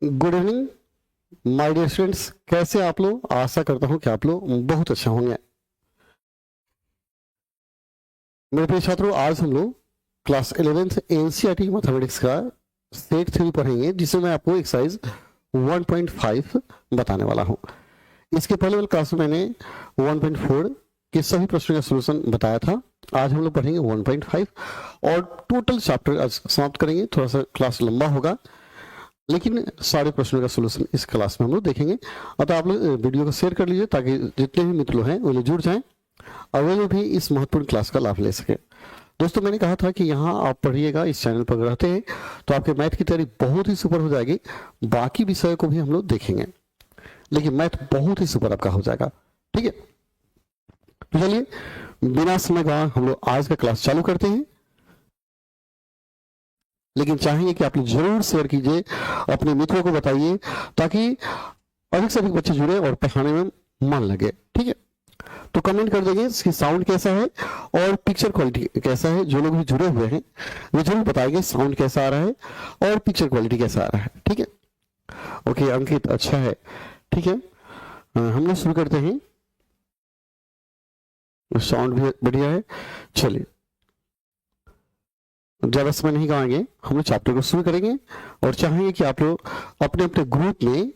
Good evening my dear students, कैसे आप लोग? आशा करता हूं कि आप लोग बहुत अच्छा होंगे। मेरे प्रिय छात्रों, आज हम लोग क्लास 11th एनसीईआरटी मैथमेटिक्स का सेट 3 पढ़ेंगे, जिसमें मैं आपको एक्सरसाइज 1.5 बताने वाला हूं। इसके पहले वाले क्लास में मैंने 1.4 के सभी प्रश्नों का सलूशन बताया था। आज हम लोग पढ़ेंगे 1.5 और टोटल चैप्टर आज समाप्त करेंगे। थोड़ा सा क्लास लंबा होगा, लेकिन सारे प्रश्नों का सलूशन इस क्लास में हम लोग देखेंगे। अतः आप लोग वीडियो को शेयर कर लीजिए ताकि जितने भी मित्र लोग हैं वो लोग जुड़ जाएं और वे लोग भी इस महत्वपूर्ण क्लास का लाभ ले सके। दोस्तों, मैंने कहा था कि यहाँ आप पढ़िएगा, इस चैनल पर रहते हैं तो आपके मैथ की तैयारी बहुत ही सुपर हो जाएगी। बाकी विषयों को भी हम लोग देखेंगे, लेकिन मैथ बहुत ही सुपर आपका हो जाएगा। ठीक है, तो चलिए बिना समय गवाए हम लोग आज का क्लास चालू करते हैं। लेकिन चाहेंगे कि आप लोग जरूर शेयर कीजिए, अपने मित्रों को बताइए, ताकि अधिक से अधिक बच्चे जुड़े और पढ़ाने में मन लगे। ठीक है, तो कमेंट कर देंगे इसकी साउंड कैसा है और पिक्चर क्वालिटी कैसा है। जो लोग भी जुड़े हुए हैं वो जरूर बताएंगे साउंड कैसा आ रहा है और पिक्चर क्वालिटी कैसा आ रहा है। ठीक है, ओके अंकित, अच्छा है। ठीक है, हम लोग शुरू करते हैं। साउंड भी बढ़िया है। चलिए, ज्यादा समय नहीं गवाएंगे, हम लोग चैप्टर को शुरू करेंगे और चाहेंगे कि आप लोग अपने अपने ग्रुप में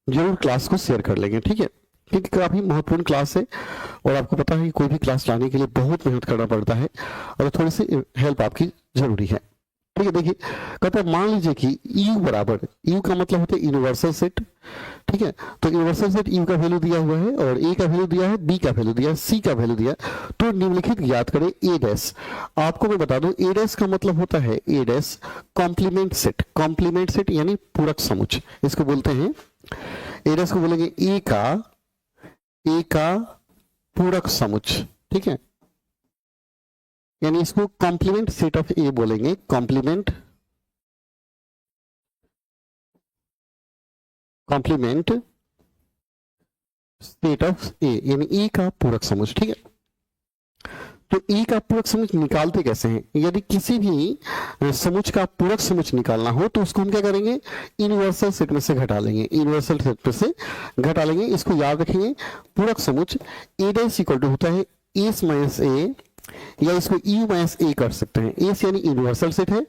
जरूर क्लास को शेयर कर लेंगे। ठीक है, क्योंकि काफी महत्वपूर्ण क्लास है और आपको पता है कि कोई भी क्लास लाने के लिए बहुत मेहनत करना पड़ता है और थोड़ी सी हेल्प आपकी जरूरी है। ठीक है, देखिए कहते हैं मान लीजिए कि U बराबर, U का मतलब होता है यूनिवर्सल सेट। ठीक है, तो यूनिवर्सल सेट U का वैल्यू दिया हुआ है और A का वैल्यू दिया है, B का वैल्यू दिया है, C का वैल्यू दिया है। तो निम्नलिखित ज्ञात करें A डैश। आपको मैं बता दूं A डैश का मतलब होता है A dash complement set. Complement set यानी पूरक समुच्चय इसको बोलते हैं। A डैश को बोलेंगे A का पूरक समुच्चय। ठीक है, यानी इसको कॉम्प्लीमेंट सेट ऑफ ए बोलेंगे। कॉम्प्लीमेंट सेट ऑफ ए यानी ए का पूरक समुच्चय। ठीक है, तो ए का पूरक समुच्चय निकालते कैसे हैं? यदि किसी भी समुच्चय का पूरक समुच्चय निकालना हो तो उसको हम क्या करेंगे? यूनिवर्सल सेट में से घटा लेंगे। यूनिवर्सल सेट में से घटा लेंगे, इसको याद रखेंगे। पूरक समुच्चय ए डैश इक्वल टू होता है एस माइनस ए, या इसको यू माइनस ए कर सकते हैं। एस यानी यूनिवर्सल सेट है,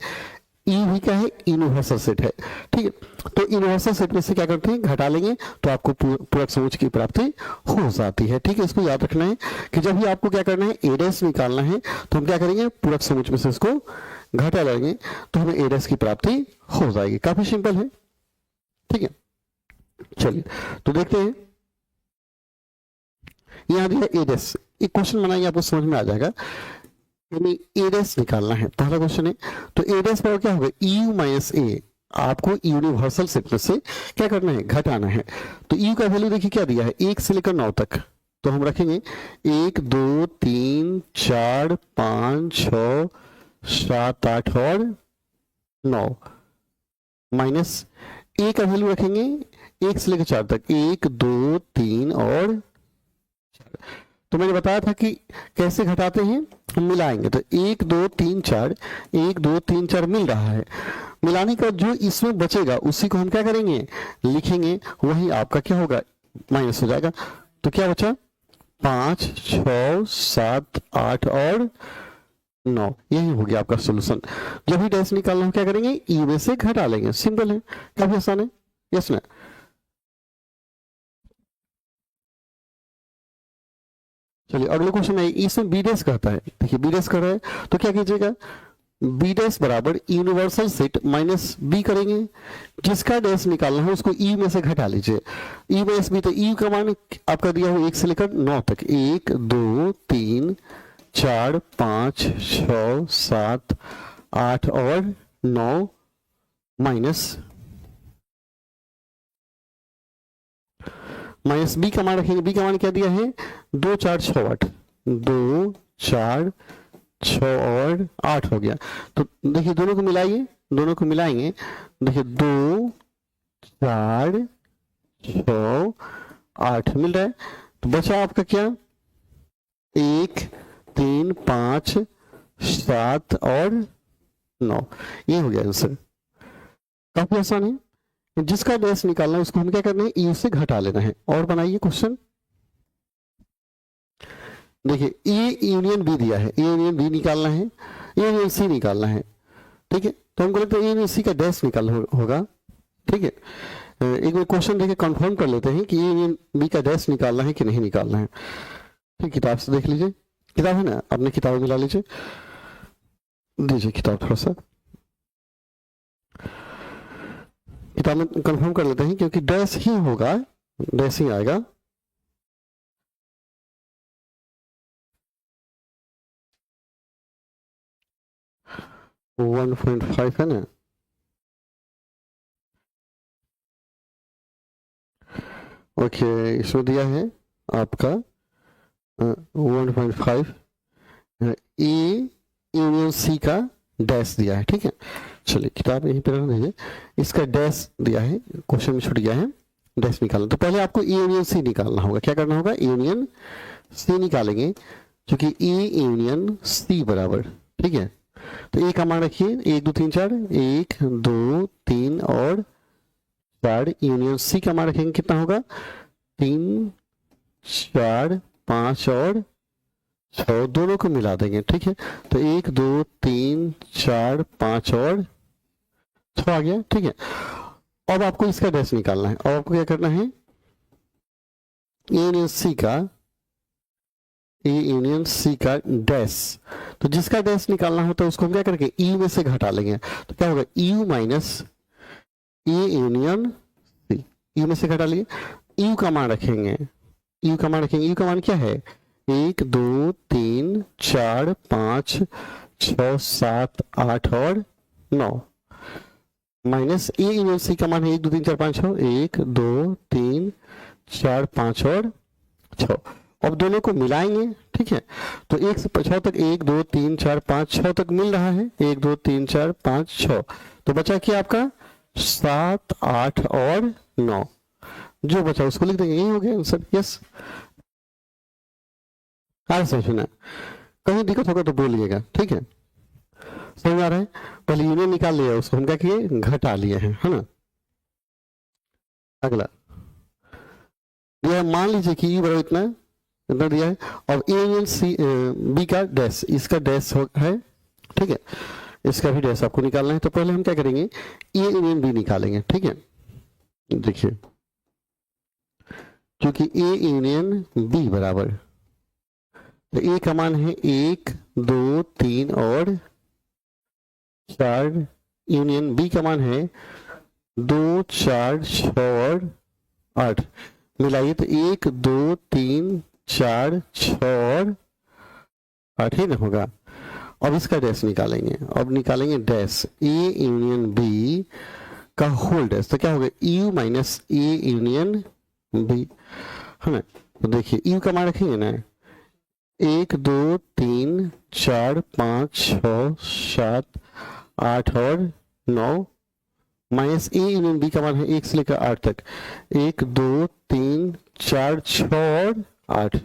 ई भी क्या है? यूनिवर्सल सेट है। ठीक है, तो यूनिवर्सल सेट में से क्या करते हैं? घटा लेंगे तो आपको पूरक समुच्चय की प्राप्ति हो जाती है। ठीक है, इसको याद रखना है कि जब भी आपको क्या करना है, ए डैश निकालना है तो हम क्या करेंगे? पूरक समुच्चय में से इसको घटा लेंगे तो हमें ए डैश की प्राप्ति हो जाएगी। काफी सिंपल है। ठीक है, चलिए तो देखते हैं। यहां दिया ए डैश, एक क्वेश्चन बनाइए, आपको समझ में आ जाएगा। यानी ए डैश निकालना है, पहला क्वेश्चन है। तो ए डैश बराबर क्या होगा? यू माइनस ए। आपको यूनिवर्सल सेट में से क्या करना है? घटाना है। तो यू का वैल्यू देखिए क्या दिया है, 1 से लेकर 9 तक। तो हम रखेंगे 1 2 3 4 5 6 7 8 और 9 माइनस ए का वैल्यू रखेंगे 1 से लेकर 4 तक। 1 2 3 और 4। तो मैंने बताया था कि कैसे घटाते हैं, हम मिलाएंगे। तो 1 2 3 4, 1 2 3 4 मिल रहा है। मिलाने का जो इसमें बचेगा उसी को हम क्या करेंगे? लिखेंगे। वही आपका क्या होगा? माइनस हो जाएगा। तो क्या बचा? 5 6 7 8 और 9। यही हो गया आपका सोल्यूशन। जब भी डैश निकालना हो क्या करेंगे? ई में से घटा लेंगे। सिंपल है, काफी आसान है। यस ना? चलिए अगले क्वेश्चन है, इसमें बी डैश कहता है। देखिए बी डैश कर रहा है तो क्या कीजिएगा? बी डैश बराबर यूनिवर्सल सेट माइनस बी करेंगे। जिसका डैश निकालना है उसको ई में से घटा लीजिए। ई माइनस बी, तो ई का मान आपका दिया हुआ 1 से लेकर 9 तक। 1 2 3 4 5 6 7 8 और 9 माइनस बी का मान रखेंगे। बी का मान क्या दिया है? 2 4 6 8, 2 4 6 और 8 हो गया। तो देखिए दोनों को मिलाइए, दोनों को मिलाएंगे। देखिए 2 4 6 8 मिल रहा है। तो बचा आपका क्या? 1 3 5 7 और 9। ये हो गया आंसर। काफी आसान है। जिसका डैश निकालना है उसको हम क्या करना है, यू से घटा लेना है। और बनाइए क्वेश्चन। देखिए ए यूनियन बी दिया है, ए यूनियन बी निकालना है, ए यूनियन सी निकालना है, ठीक है। तो हमको लगता है ए यूनियन सी का डैश निकालना होगा, ठीक है। एक बार क्वेश्चन देखे कंफर्म कर लेते हैं कि ए यूनियन बी का डैश निकालना है कि नहीं निकालना है। ठीक, किताब से देख लीजिए, किताब है ना, अपने किताब मिला लीजिए, दीजिए किताब थोड़ा सा, किताब में कंफर्म कर लेते हैं क्योंकि डैश ही होगा, डैश ही आएगा। वो 1.5 है ना, ओके। इसमें दिया है आपका 1.5 ए यूनियन सी का डैश दिया है, ठीक है। चलिए किताब यहीं पर रख दीजिए, इसका डैश दिया है, क्वेश्चन में छूट गया है, डैश निकालना। तो पहले आपको ए यूनियन सी निकालना होगा। क्या करना होगा, ए यूनियन सी निकालेंगे, क्योंकि ए यूनियन सी बराबर, ठीक है। तो ए का मान रखिए 1 2 3 4, 1 2 3 और 4। यूनियन सी का मान रखेंगे कितना होगा, 3 4 5 और 6, दोनों को मिला देंगे, ठीक है। तो 1 2 3 4 5 और 6 आ गया, ठीक है। अब आपको इसका डैश निकालना है, और आपको क्या करना है, ए यूनियन सी का, ए यूनियन सी का डैश। तो जिसका डैश निकालना होता है उसको हम क्या करेंगे, ई में से घटा लेंगे। तो क्या होगा, U minus A union C, U में से घटा लिए, यू का मान रखेंगे, यू का मान रखेंगे, यू का मान क्या है, 1 2 3 4 5 6 7 8 और 9, माइनस ए यूनियन सी का मान है 1 2 3 4 5 6, 1 2 3 4 5 और 6। अब दोनों को मिलाएंगे, ठीक है। तो 1 से 6 तक 1 2 3 4 5 6 तक मिल रहा है, 1 2 3 4 5 6। तो बचा क्या आपका 7 8 और 9, जो बचा उसको लिख देंगे, यही हो गया आंसर। यस, समझना, कहीं दिक्कत होगा तो बोलिएगा, ठीक है। समझ आ रहा है, पहले यूनियन निकाल लिया, उसको हम क्या किए, घटा लिए हैं, है ना। अगला यह मान लीजिए कि ई बराबर इतना इतना दिया है, और ए यूनियन सी बी का डैश, इसका डैश है, ठीक है। इसका भी डैश आपको निकालना है। तो पहले हम क्या करेंगे, ए यूनियन बी निकालेंगे, ठीक है। देखिए, क्योंकि ए यूनियन बी बराबर, तो ए का मान है 1 2 3 और 4, यूनियन बी का मान है 2 4 6 और 8, मिलाइए तो 1 2 3 4 6 और 8 ही ना होगा। अब इसका डैश निकालेंगे, अब निकालेंगे डैश ए यूनियन बी का होल डैश। तो क्या होगा, U minus A union B, है ना। तो देखिए यू का मान रखेंगे ना, 1 2 3 4 5 6 7 8 और 9, माइनस ए यूनियन बी का मान है 1 से लेकर 8 तक, 1 2 3 4 6 और 8।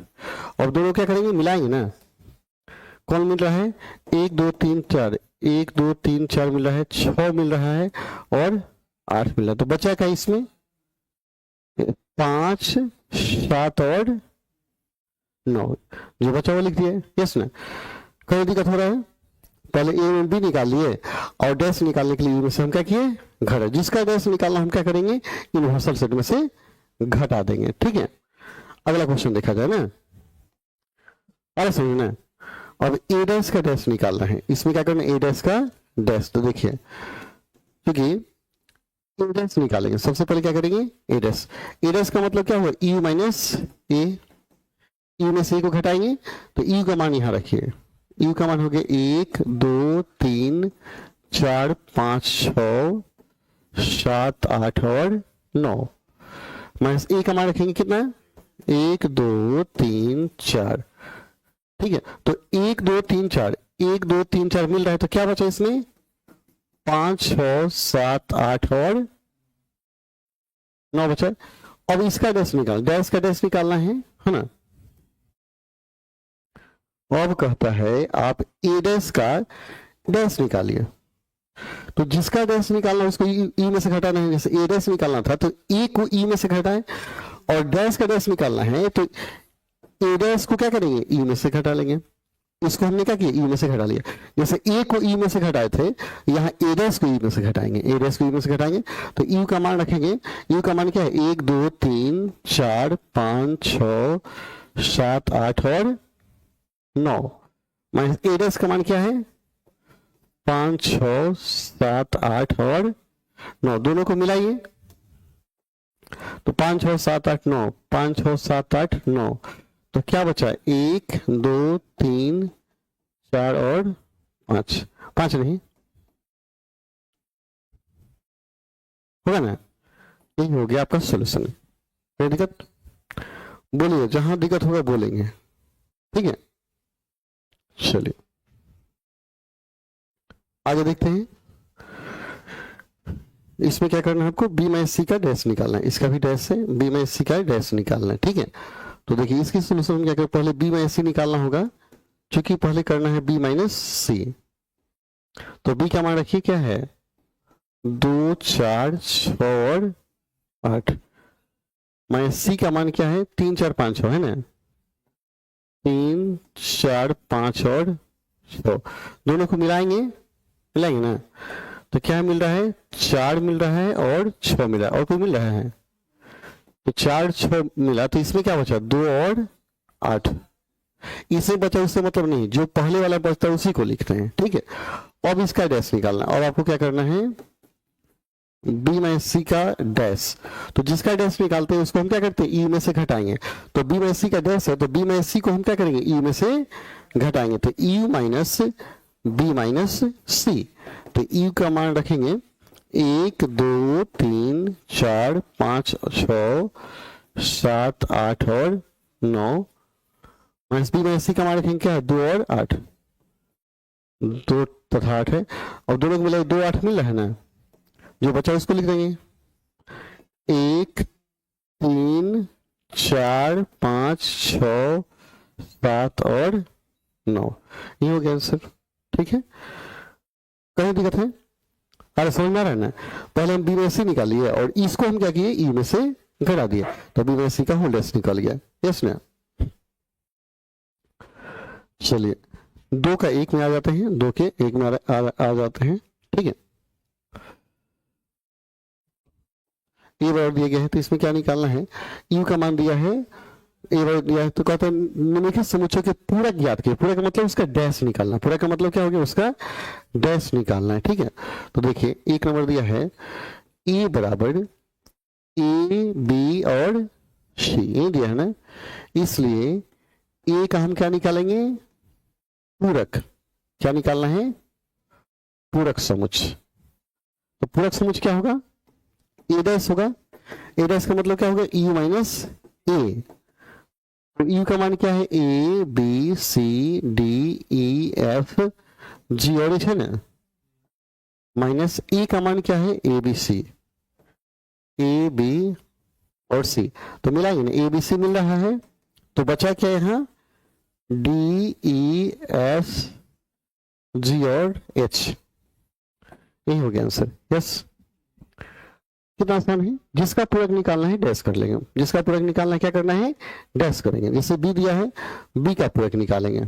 और दोनों क्या करेंगे, मिलाएंगे ना। कौन मिल रहा है, 1 2 3 4, 1 2 3 4 मिल रहा है, 6 मिल रहा है और 8 मिल रहा है। तो बचा क्या इसमें, 5 7 और 9, जो बचा वो लिख दिया है। यस ना, कोई दिक्कत हो रहा है। पहले ए और बी निकाल लिए, और डैश निकालने के लिए यू में से हम क्या किए, घटा। जिसका डैश निकालना हम क्या करेंगे, यूनिवर्सल सेट में से घटा देंगे, ठीक है। अगला क्वेश्चन देखा जाए ना, अरे समझना, अब ए डैश का डैश निकालना है। इसमें क्या करना है, ए डैश का डैश। तो देखिए, क्योंकि ए डैश निकालेंगे, सबसे पहले क्या करेंगे, ए डैश। ए डैश का मतलब क्या हुआ, यू माइनस ए, यू में से ए को घटाएंगे, तो यू का मान यहां रखिए, यू का मान हो गया 1 2 3 4 5 6 7 8 और 9, माइनस ए का मान रखेंगे कितना, 1 2 3 4, ठीक है। तो 1 2 3 4, 1 2 3 4 मिल रहा है, तो क्या बचा इसमें, 5 6 7 8 और 9 बचा। अब इसका डैश निकाल, डैश का डैश निकालना है ना। अब कहता है आप ए डैश का डैश निकालिए, तो जिसका डैश निकालना है उसको ई में से घटाना है। जैसे ए डैश निकालना था तो ए को ई में से घटाएं, और डैश का डैश निकालना है तो ए डैश को क्या करेंगे, ई में से घटा लेंगे। इसको हमने क्या किया, ई में से घटा लिया। जैसे ए को ई में से घटाए थे, यहाँ ए डैश को ई में से घटाएंगे, ए डैश को ई में से घटाएंगे तो यू का मान रखेंगे। यू का मान क्या है, 1 2 3 4 5 6 7 8 और 9, माइनस ए डैश का मान क्या है 5 6 7 8 और 9, दोनों को मिलाइए तो 5 6 7 8 9, 5 6 7 8 9, तो क्या बचा, 1 2 3 4 और 5, 5 नहीं होगा ना, यही हो गया आपका सोल्यूशन। कोई दिक्कत, बोलिए, जहां दिक्कत होगा बोलेंगे, ठीक है। चलिए आगे देखते हैं। इसमें क्या करना है आपको, बी माइनस सी का डैश निकालना है, इसका भी डैश है, बी माइनस सी का डैश निकालना है, ठीक है। तो देखिए इसकी सोल्यूशन में क्या करें, पहले बी माइनस सी निकालना होगा, क्योंकि पहले करना है बी माइनस सी। तो बी का मान रखिए क्या है 2 4 6 और 8, माइनस सी का मान क्या है 3 4 5 6 है ना, 3 4 5 और 6, दोनों को मिलाएंगे ना, तो क्या मिल रहा है 4 मिल रहा है और 6 मिल रहा है, और कोई मिल रहा है तो 4 6 मिला, तो इसमें क्या बचा 2 और 8, इसे बचा उससे मतलब नहीं, जो पहले वाला बचता है उसी को लिखते हैं, ठीक है। अब इसका डैश निकालना, और आपको क्या करना है बी माइनस सी का डैश, तो जिसका डैश निकालते हैं उसको हम क्या करते हैं ई में से घटाएंगे, तो बी माइनस सी का डैश है तो बी माइनस सी को हम क्या करेंगे ई में से घटाएंगे, तो यू माइनस बी माइनस सी, तो यू का मान रखेंगे 1 2 3 4 5 6 7 8 और 9, माइनस बी माइनस सी का मान रखेंगे क्या है 2 और 8, 2 तथा 8 है, और दोनों को मिला 2 8 मिल रहा है ना, जो बचा उसको लिख देंगे 1 3 4 5 6 7 और 9, ये हो गया आंसर, ठीक है। कहीं दिक्कत है, अरे समझ में आ रहा है ना, पहले हम बी में सी निकाल लिए और इसको हम क्या किए ई में से घटा दिए, तो बी में सी का होल डैश निकल गया, यस ना। चलिए 2 का 1 में आ जाते हैं, 2 के 1 में आ जाते हैं, ठीक है। ये बार दिया गया है तो इसमें क्या निकालना है, यू का मान दिया है ए बार दिया है, तो कहते हैं निम्नलिखित समुच्चय के पूरक ज्ञात किए, पूरक का मतलब उसका डैश निकालना, पूरक का मतलब क्या हो गया उसका डैश निकालना है, ठीक है। तो देखिए 1 नंबर दिया है ए बराबर ए बी और सी, ये दिया है ना, इसलिए ए का हम क्या निकालेंगे पूरक, क्या निकालना है पूरक समुच्चय, तो पूरक समुच्चय क्या होगा ए डैश होगा, ए डैश का मतलब क्या होगा यू माइनस ए, तो यू का मान क्या है A B C D E F G और एच है ना, माइनस ए का मान क्या है A B C, A B और सी, तो मिलाएंगे ना ए बी सी मिल रहा है, तो बचा क्या यहाँ डी ई एफ जी और एच, यही हो गया आंसर, यस। कितना आसान है, जिसका पूरक निकालना है डैश कर लेंगे, जिसका पूरक निकालना है क्या करना है डैश करेंगे, जैसे बी दिया है बी का पूरक निकालेंगे,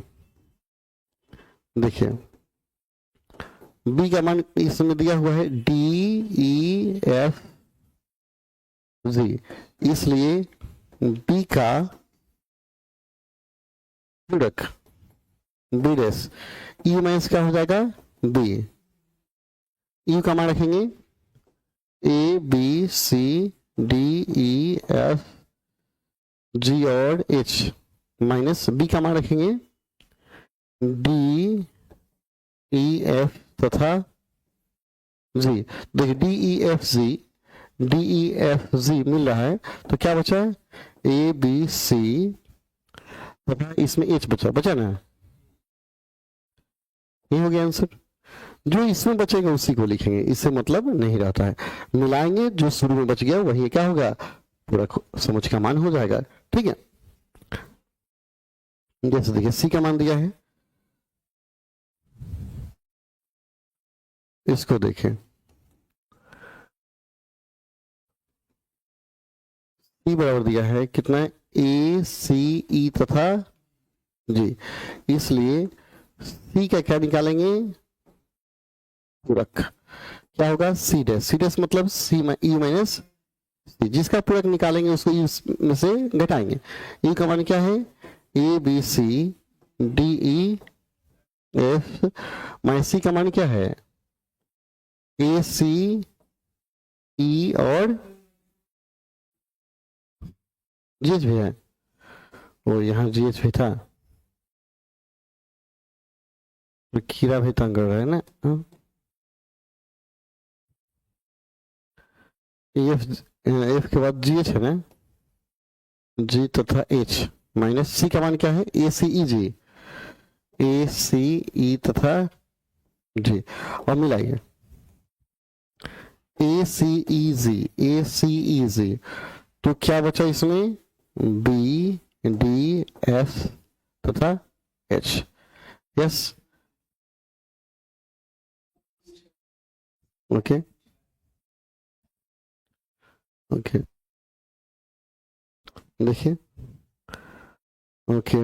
देखिए बी का मान इसमें दिया हुआ है डी ई एफ जी, इसलिए बी का पूरक बी डैश, ई माइनस क्या हो जाएगा बी, यू का मान रखेंगे A B C D E F G और एच, माइनस बी का मान रखेंगे डी ई एफ तथा जी, देखिए डी ई एफ जी मिल रहा है, तो क्या बचा ए बी सी तथा इसमें एच बचा ना, ये हो गया आंसर। जो इसमें बचेगा उसी को लिखेंगे, इससे मतलब नहीं रहता है, मिलाएंगे जो शुरू में बच गया वही क्या होगा पूरा समुच्चय का मान हो जाएगा, ठीक है। जैसे देखिए सी का मान दिया है इसको देखें, ई बराबर दिया है कितना है, ए सी ई तथा जी, इसलिए सी का क्या निकालेंगे, पूरक, क्या होगा सी डैश, सी डैश मतलब सी ई माइनस सी, जिसका पूरक निकालेंगे उसको ई में से घटाएंगे। ई का मान क्या है, A B C D E F, minus C का मान क्या है, ए सी ई और जी एच भी है, वो यहाँ जी एच भी था, खीरा भी तंग कर रहा है ना, एफ, एफ के बाद जी एच है ना, जी तथा एच, माइनस सी का मान क्या है, ए सी ई जी, ए सी ई तथा जी, और मिलाइए ए सी ई जी, ए सी ई जी, तो क्या बचा इसमें, बी डी एफ तथा एच, यस, ओके ओके, देखिए ओके,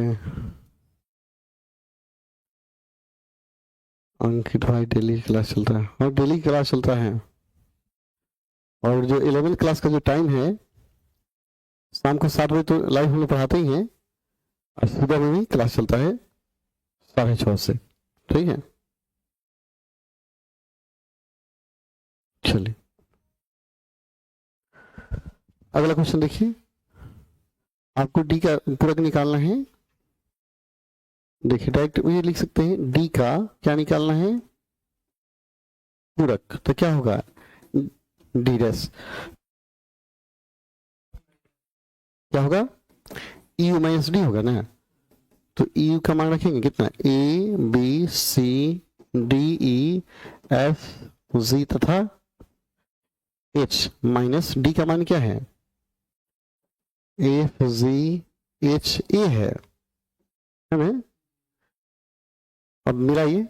अंकित भाई डेली क्लास चलता है, और डेली क्लास चलता है, और जो 11th क्लास का जो टाइम है शाम को 7 बजे तो लाइव हम लोग पढ़ाते ही हैं, और सुबह में भी क्लास चलता है 6:30 से, ठीक है, चलिए अगला क्वेश्चन देखिए, आपको डी का पूरक निकालना है, देखिए डायरेक्ट ये लिख सकते हैं, डी का क्या निकालना है, पूरक, तो क्या होगा, डी डैश, क्या होगा, यू माइनस डी होगा ना, तो यू का मान रखेंगे कितना, A B C D E F G तथा एच, माइनस डी का मान क्या है, एफ जी एच ए है, हमें अब मिलाइए,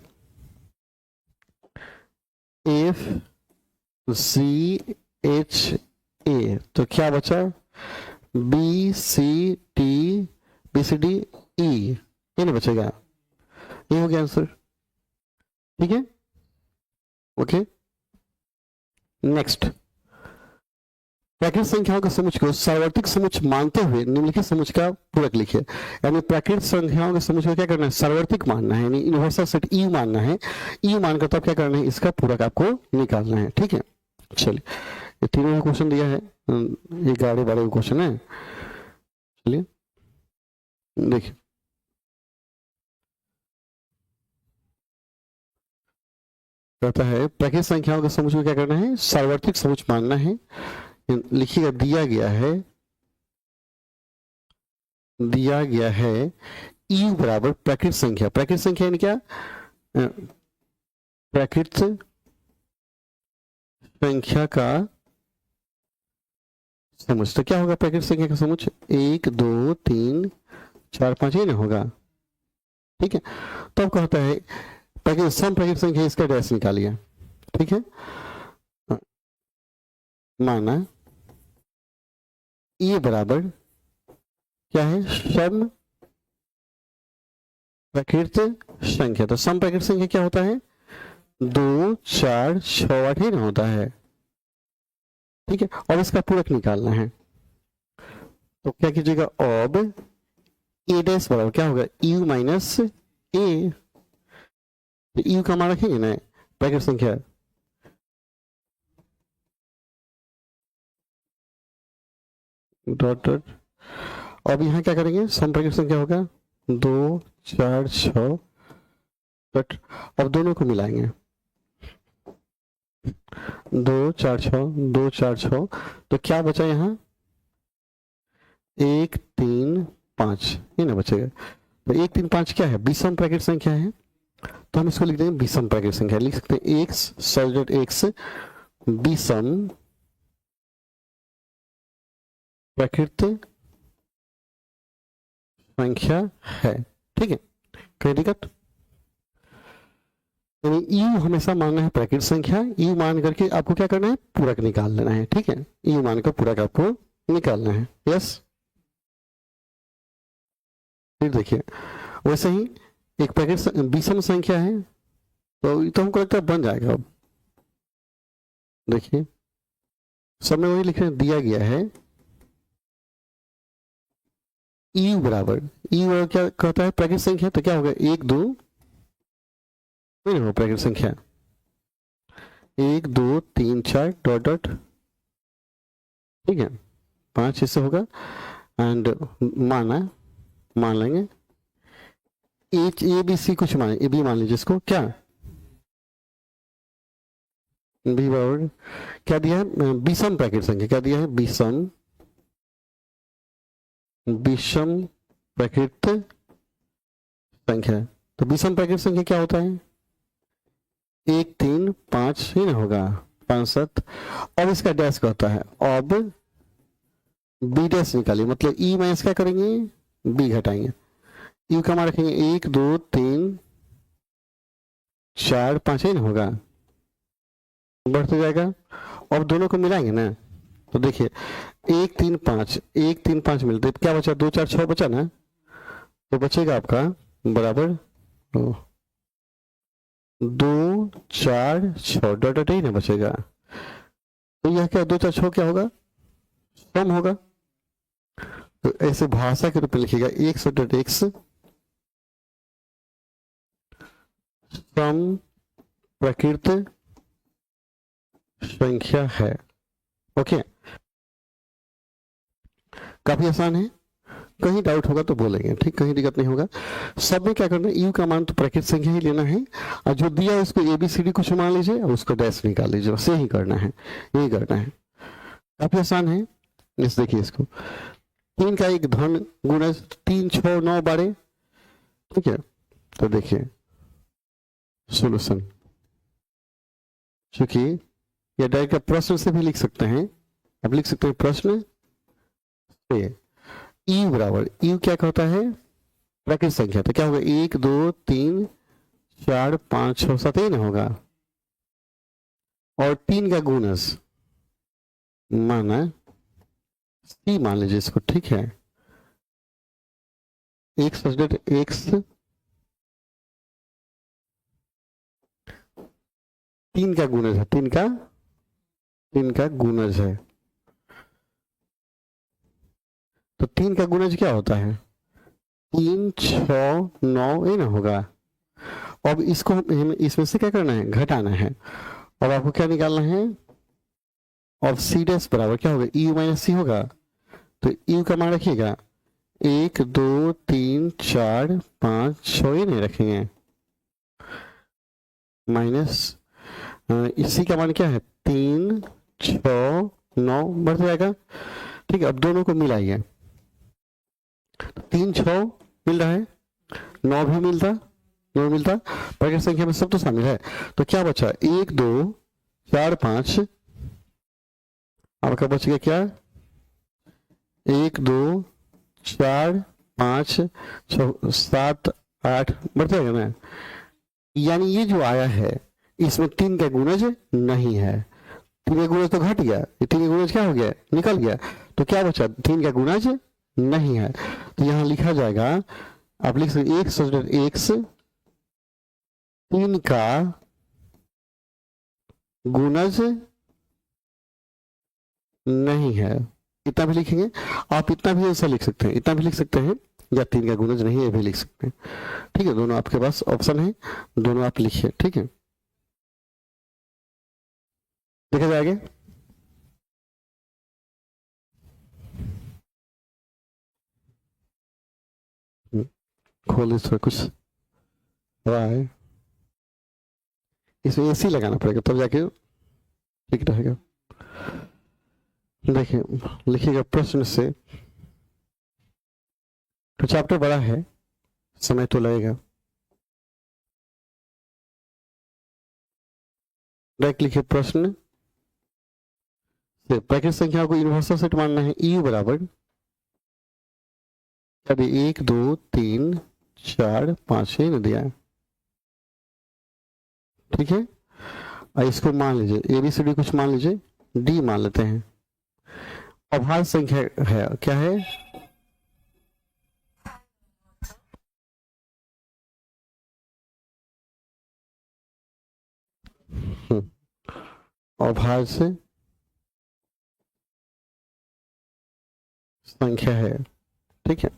एफ सी एच ए, तो क्या बचा, B C D, B C D E, ये नहीं बचेगा, ये हो गया आंसर, ठीक है, ओके, नेक्स्ट, प्राकृत संख्याओं के समुच्चय को सार्वत्रिक समुच्चय मानते हुए निम्नलिखित समुच्चय का पूरक लिखिए, यानी प्राकृत संख्याओं के समुच्चय को क्या करना है, सार्वत्रिक मानना है, यानी यूनिवर्सल सेट ई मानना है, ई मानकर तब क्या करना है, इसका पूरक आपको निकालना है, ठीक है, चलिए ये तीनों क्वेश्चन दिया है, ये 11-12 क्वेश्चन है, चलिए देखिए, कहता है प्राकृत संख्याओं के समुच्चय को क्या करना है, सार्वत्रिक समुच्चय मानना है, लिखिएगा, दिया गया है ई बराबर प्राकृत संख्या, प्राकृत संख्या यानी क्या, प्राकृत संख्या का समुच्चय, तो क्या होगा प्राकृत संख्या का समुच्चय, 1 2 3 4 5, ये ना होगा, ठीक है, तो अब कहता है प्राकृत सम प्राकृत संख्या, इसका डैश निकालिए, ठीक है, माना ये बराबर क्या है, सम प्राकृत संख्या, तो सम प्राकृत संख्या क्या होता है, 2 4 6 8 ही ना होता है, ठीक है, और इसका पूरक निकालना है, तो क्या कीजिएगा, अब ए डैश बराबर क्या होगा, यू माइनस ए, यू का मान रखेंगे ना प्राकृत संख्या, डॉट डॉट, अब यहाँ क्या करेंगे, सम प्राकृत संख्या होगा 2 4 6, बट अब दोनों को मिलाएंगे, 2 4 6 2 4 6, तो क्या बचा यहाँ, 1 3 5, ये ना बचेगा, तो 1 3 5 क्या है, विषम प्राकृत संख्या है, तो हम इसको लिख देंगे विषम प्राकृत संख्या, लिख सकते हैं एक्स सॉलिड एक्स विषम प्राकृत संख्या है, ठीक है, कोई दिक्कत, यानी यू हमेशा मानना है प्राकृत संख्या, यू मान करके आपको क्या करना है, पूरक निकाल लेना है, ठीक है, यू मान कर पूरक आपको निकालना है। यस, फिर देखिए वैसे ही एक प्राकृत विषम संख्या है, तो ये तो हमको लगता है बन जाएगा। अब देखिए सब में वही लिखने दिया गया है, यू बराबर, यू बराबर क्या कहता है, प्राकृत संख्या, तो क्या होगा, एक दो, नहीं हो प्राकृत संख्या, एक दो तीन चार डॉट डॉट, ठीक है, 5 इससे होगा, एंड मान लेंगे ए बी सी कुछ मान, ए बी मान लीजिए इसको, क्या बी बराबर क्या दिया है, विषम प्राकृत संख्या, क्या दिया है, विषम प्राकृत संख्या। तो विषम प्राकृत संख्या क्या होता है, 1 3 5 ही ना होगा, 5 7, अब इसका डैश कहता है, अब बी डैश निकालिए, मतलब ई माइनस क्या करेंगे, बी घटाएंगे, यू का मान रखेंगे 1 2 3 4 5 ही ना होगा, बढ़ते जाएगा, अब दोनों को मिलाएंगे ना, तो देखिए 1 3 5 1 3 5 मिलते क्या बचा, 2 4 6 बचा ना, तो बचेगा आपका बराबर 2 4 6 डॉट डॉट ही ना बचेगा, तो यह क्या 2 4 6 क्या होगा, सम होगा। तो ऐसे भाषा के रूप में लिखिएगा, एक्स डॉट एक्स सम प्राकृत संख्या है। ओके, काफी आसान है, कहीं डाउट होगा तो बोलेंगे, ठीक, कहीं दिक्कत नहीं होगा। सब में क्या करना है, यू का मान तो प्राकृत संख्या ही लेना है, और जो दिया है उसको एबीसीडी कुछ मान लीजिए और उसको डैश निकाल लीजिए, बस यही करना है, यही करना है, काफी आसान है। इस देखिए इसको, 3 का एक धन गुणज 3 6 9 12, ठीक है, तो देखिए सोल्यूशन, चूंकि ये डायरेक्ट प्रश्न से भी लिख सकते हैं, अब लिख सकते हैं प्रश्न से, यू बराबर, यू क्या कहता है, प्राकृत संख्या, तो क्या होगा 1 2 3 4 5 6 7 ही ना होगा, और 3 का गुणज माना सी मान लीजिए इसको, ठीक है, एक्स एक्स 3 का गुणज है, 3 का गुणज है, तो 3 का गुणज क्या होता है, 3 6 9 ये ना होगा, अब इसको हमें इसमें से क्या करना है, घटाना है, अब आपको क्या निकालना है, अब सी डैश बराबर क्या होगा, यू माइनस सी होगा, तो यू का मान रखिएगा 1 2 3 4 5 6 ये नहीं रखेंगे, माइनस इसी का मान क्या है, 3 6 9 बढ़ जाएगा, ठीक है, अब दोनों को मिलाइए, 3 6 मिल रहा है, 9 भी मिलता, 9 मिलता, प्राकृत संख्या में सब तो शामिल है, तो क्या बचा 1 2 4 5, आपका बच गया क्या, 1 2 4 5 6 7 8 बढ़ जाएगा ना, यानी ये जो आया है इसमें 3 का गुणज नहीं है, 3 का गुणज तो घट गया, ये 3 का गुणज क्या हो गया, निकल गया, तो क्या बचा, 3 का गुणज नहीं है, तो यहां लिखा जाएगा, आप लिख सकते एक्स 3 का गुणज नहीं है, इतना भी लिखेंगे, आप इतना भी ऐसा लिख सकते हैं, इतना भी लिख सकते हैं, या 3 का गुणज नहीं है भी लिख सकते हैं, ठीक है, दोनों आपके पास ऑप्शन है, दोनों आप लिखिए, ठीक है, देखा जाए आगे, खोल इस कुछ रहा है, इसमें एसी लगाना पड़ेगा तब जाके ठीक रहेगा। देखिए लिखिएगा प्रश्न से, तो चैप्टर बड़ा है, समय तो लगेगा, डायरेक्ट लिखिए प्रश्न से, प्राकृत संख्या को यूनिवर्सल सेट मानना है, यू बराबर 1 2 3 4 5 ही ना दिया, ठीक है। और इसको मान लीजिए ABCD, कुछ मान लीजिए D मान लेते हैं। अभाज्य संख्या है, क्या है? अभाज्य संख्या है, ठीक है।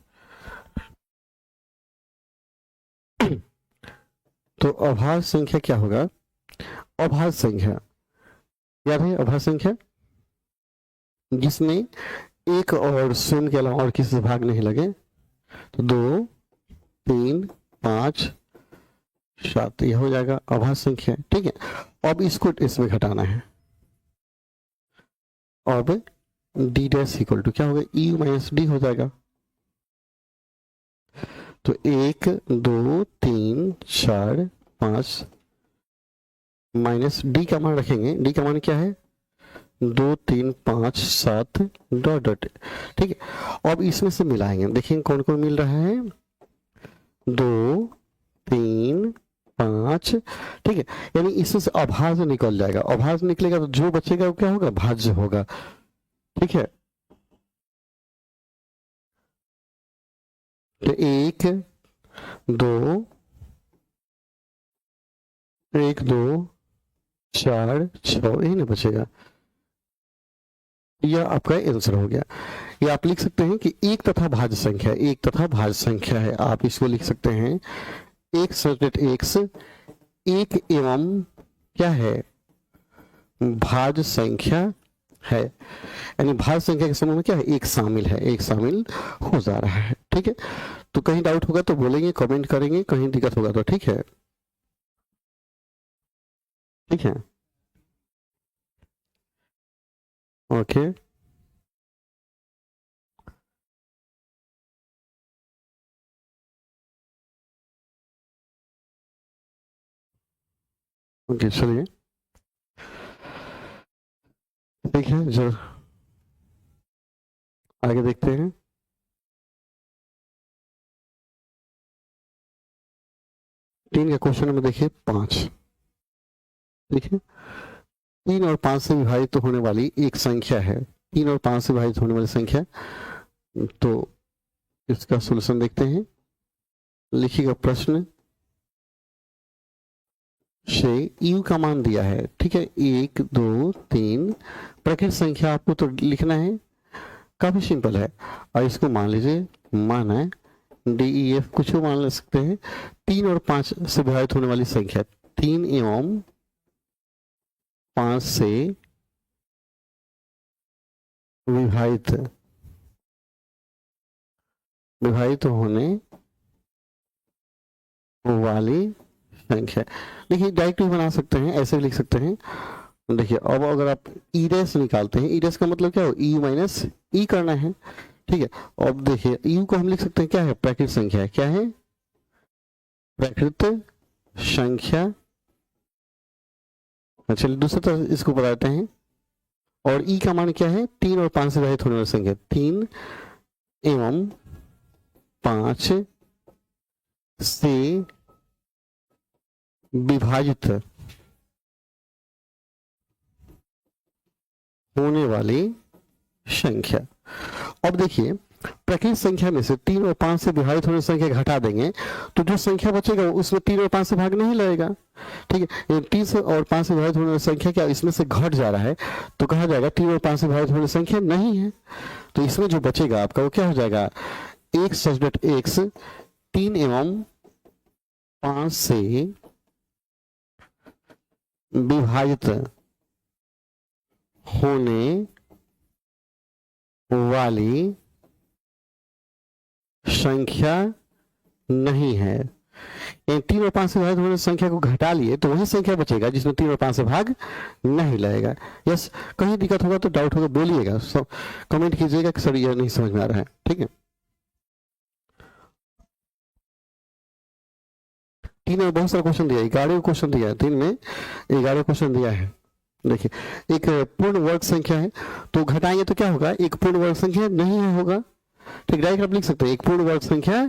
तो अभाज्य संख्या क्या होगा? अभाज्य संख्या याद है, अभाज्य संख्या जिसमें एक और शून्य के अलावा और किसी से भाग नहीं लगे। तो 2, 3, 5, 7 यह हो जाएगा अभाज्य संख्या, ठीक है। अब इसको इसमें घटाना है। अब D डैश इक्वल टू क्या होगा? EU माइनस D हो जाएगा। तो 1, 2, 3, 4, 5 माइनस D का मान रखेंगे। D का मान क्या है? 2, 3, 5, 7 डॉट डॉट, ठीक है। अब इसमें से मिलाएंगे, देखेंगे कौन कौन मिल रहा है। 2, 3, 5, ठीक है। यानी इसमें से अभाज्य निकल जाएगा। अभाज्य निकलेगा तो जो बचेगा वो क्या होगा? भाज्य होगा, ठीक है। तो 1, 2, 4, 6 यही ना बचेगा। यह आपका आंसर हो गया। ये आप लिख सकते हैं कि एक तथा भाज्य संख्या, एक तथा भाज्य संख्या है। आप इसको लिख सकते हैं एक सब्जेक्ट एक्स एक एवं क्या है? भाज्य संख्या है। यानी भाज्य संख्या के समूह में क्या है? एक शामिल है, एक शामिल हो जा रहा है, ठीक है। तो कहीं डाउट होगा तो बोलेंगे, कमेंट करेंगे, कहीं दिक्कत होगा तो ठीक है, ठीक है। ओके ओके, चलिए ठीक है, जो आगे देखते हैं। तीन का क्वेश्चन में देखिए 5, ठीक है। 3 और 5 से विभाजित होने वाली एक संख्या है। 3 और 5 से विभाजित होने वाली संख्या, तो इसका सॉल्यूशन देखते हैं। लिखिएगा प्रश्न से U का मान दिया है, ठीक है। 1, 2, 3 प्रकृत संख्या आपको तो लिखना है, काफी सिंपल है। और इसको मान लीजिए मान है DEF, कुछ भी मान ले सकते हैं। 3 और 5 से विभाजित होने वाली संख्या, 3 एवं 5 से विभाजित होने वाली संख्या। देखिए डायरेक्ट भी बना सकते हैं, ऐसे भी लिख सकते हैं। देखिए अब अगर आप ई डैश निकालते हैं, ई डैश का मतलब क्या हो? ई माइनस ई करना है, ठीक है। अब देखिए यू को हम लिख सकते हैं क्या है? प्राकृत संख्या है। क्या है? प्राकृत संख्या। चलिए दूसरी तरह इसको बताते हैं। और ई का मान क्या है? 3 और 5 से विभाजित होने वाली संख्या, 3 एवं 5 से विभाजित होने वाली संख्या। अब देखिए प्रकृत संख्या में से 3 और 5 से विभाजित होने संख्या घटा देंगे तो जो संख्या बचेगा उसमें 3 और 5 से भाग नहीं लगेगा, ठीक है। 3 से और 5 से विभाजित होने वाली संख्या क्या इसमें से घट जा रहा है, तो कहा जाएगा 3 और 5 से विभाजित होने संख्या नहीं है। तो इसमें जो बचेगा आपका वो क्या हो जाएगा? एक सब्जेक्ट एक्स 3 एवं 5 से विभाजित होने वाली संख्या नहीं है। 3 और 5 से विभाजित होने संख्या को घटा लिए तो वही संख्या बचेगा जिसमें 3 और 5 से भाग नहीं लगेगा। यस, कहीं दिक्कत होगा तो डाउट होगा बोलिएगा, सब कमेंट कीजिएगा कि सर ये नहीं समझ में आ रहा है, ठीक है। 3 में बहुत सारा क्वेश्चन दिया है, 11 क्वेश्चन दिया है, 3 में 11 क्वेश्चन दिया है। देखिए एक पूर्ण वर्ग संख्या है तो घटाएंगे तो क्या होगा? एक पूर्ण वर्ग संख्या नहीं है होगा, ठीक। डायरेक्ट आप लिख सकते हैं एक पूर्ण वर्ग संख्या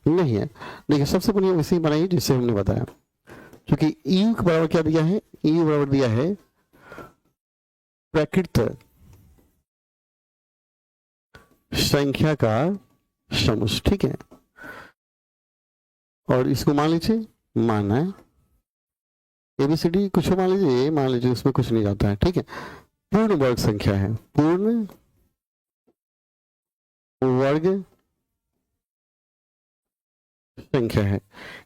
नहीं है। देखिए सबसे बढ़िया वैसे ही बनाइए जिससे हमने बताया। क्योंकि यू के बराबर क्या दिया है, यू बराबर दिया है प्रकृत संख्या का समुच्चय, ठीक है। और इसको मान लीजिए, माना है एबीसीडी कुछ मान लीजिए, मान लीजिए उसमें कुछ नहीं जाता है, ठीक है। पूर्ण वर्ग संख्या है, पूर्ण वर्ग संख्या है,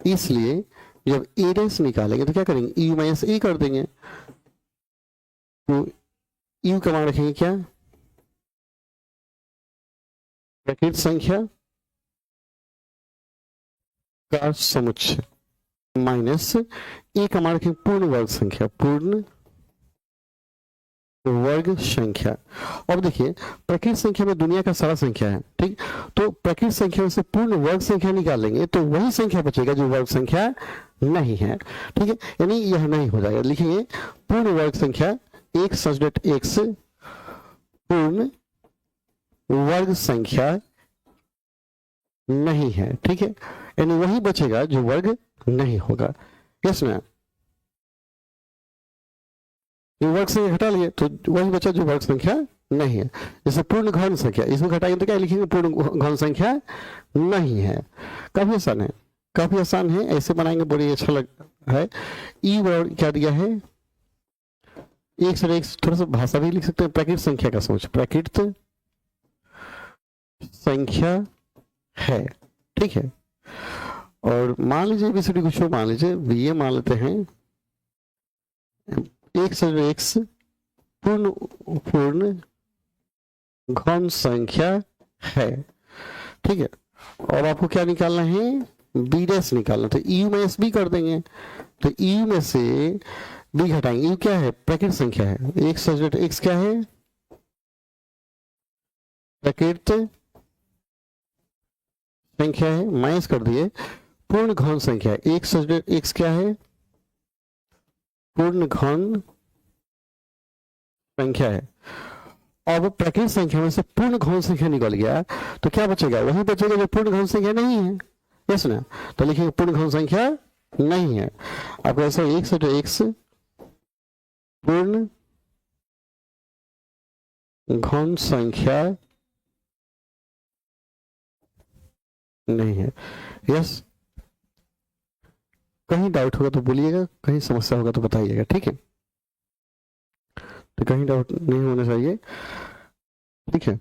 इसलिए जब ए डैश निकालेंगे तो क्या करेंगे, यू माइनस ए कर देंगे। तो यू का मान रखेंगे क्या, प्रकृत संख्या का समुच्चय माइनस ए का मान रखेंगे पूर्ण वर्ग संख्या, पूर्ण वर्ग संख्या। अब देखिए प्रकृत संख्या में दुनिया का सारा संख्या है, ठीक। तो प्रकृत संख्या में से पूर्ण वर्ग संख्या निकालेंगे तो वही संख्या बचेगा जो वर्ग संख्या नहीं है, ठीक है। यानी यह नहीं हो जाएगा, लिखेंगे पूर्ण वर्ग संख्या x सब्जेक्ट x पूर्ण वर्ग संख्या नहीं है, ठीक है। यानी वही बचेगा जो वर्ग नहीं होगा। यस मैम, वर्ग संख्या घटा लिए तो वही बचा जो वर्ग संख्या नहीं है। जैसे पूर्ण घन संख्या, इसमें घटाएंगे तो क्या लिखेंगे, पूर्ण घन संख्या नहीं है। काफी आसान है, काफी आसान है, ऐसे बनाएंगे बड़ी अच्छा लग है। ई बराबर क्या दिया है, एक से एक, थोड़ा सा भाषा भी लिख सकते हैं, प्रकृत संख्या का सोच, प्रकृत संख्या है, ठीक है। और मान लीजिए बीसीडी कुछ मान लीजिए, ये मान लेते हैं एक से एक्स पूर्ण घन संख्या है, ठीक है। और आपको क्या निकालना है, बी डैश निकालना, तो यू में एस बी कर देंगे। तो यू में से बी घटाएंगे, यू क्या है, प्रकृत संख्या है, एक सब्जेक्ट एक्स क्या है, प्रकृत संख्या है, माइनस कर दिए पूर्ण घन संख्या, एक सब्जेक्ट एक्स क्या है, पूर्ण घन संख्या है। अब प्रकृत संख्या में से पूर्ण घन संख्या निकल गया तो क्या बचेगा, वही बचेगा जो पूर्ण घन संख्या नहीं है, यस ना। तो लिखेंगे पूर्ण घन संख्या नहीं है। आपको ऐसा एक से एक्स पूर्ण घन संख्या नहीं है, यस। कहीं डाउट होगा तो बोलिएगा, कहीं समस्या होगा तो बताइएगा, ठीक है। तो कहीं डाउट नहीं होना चाहिए, ठीक है।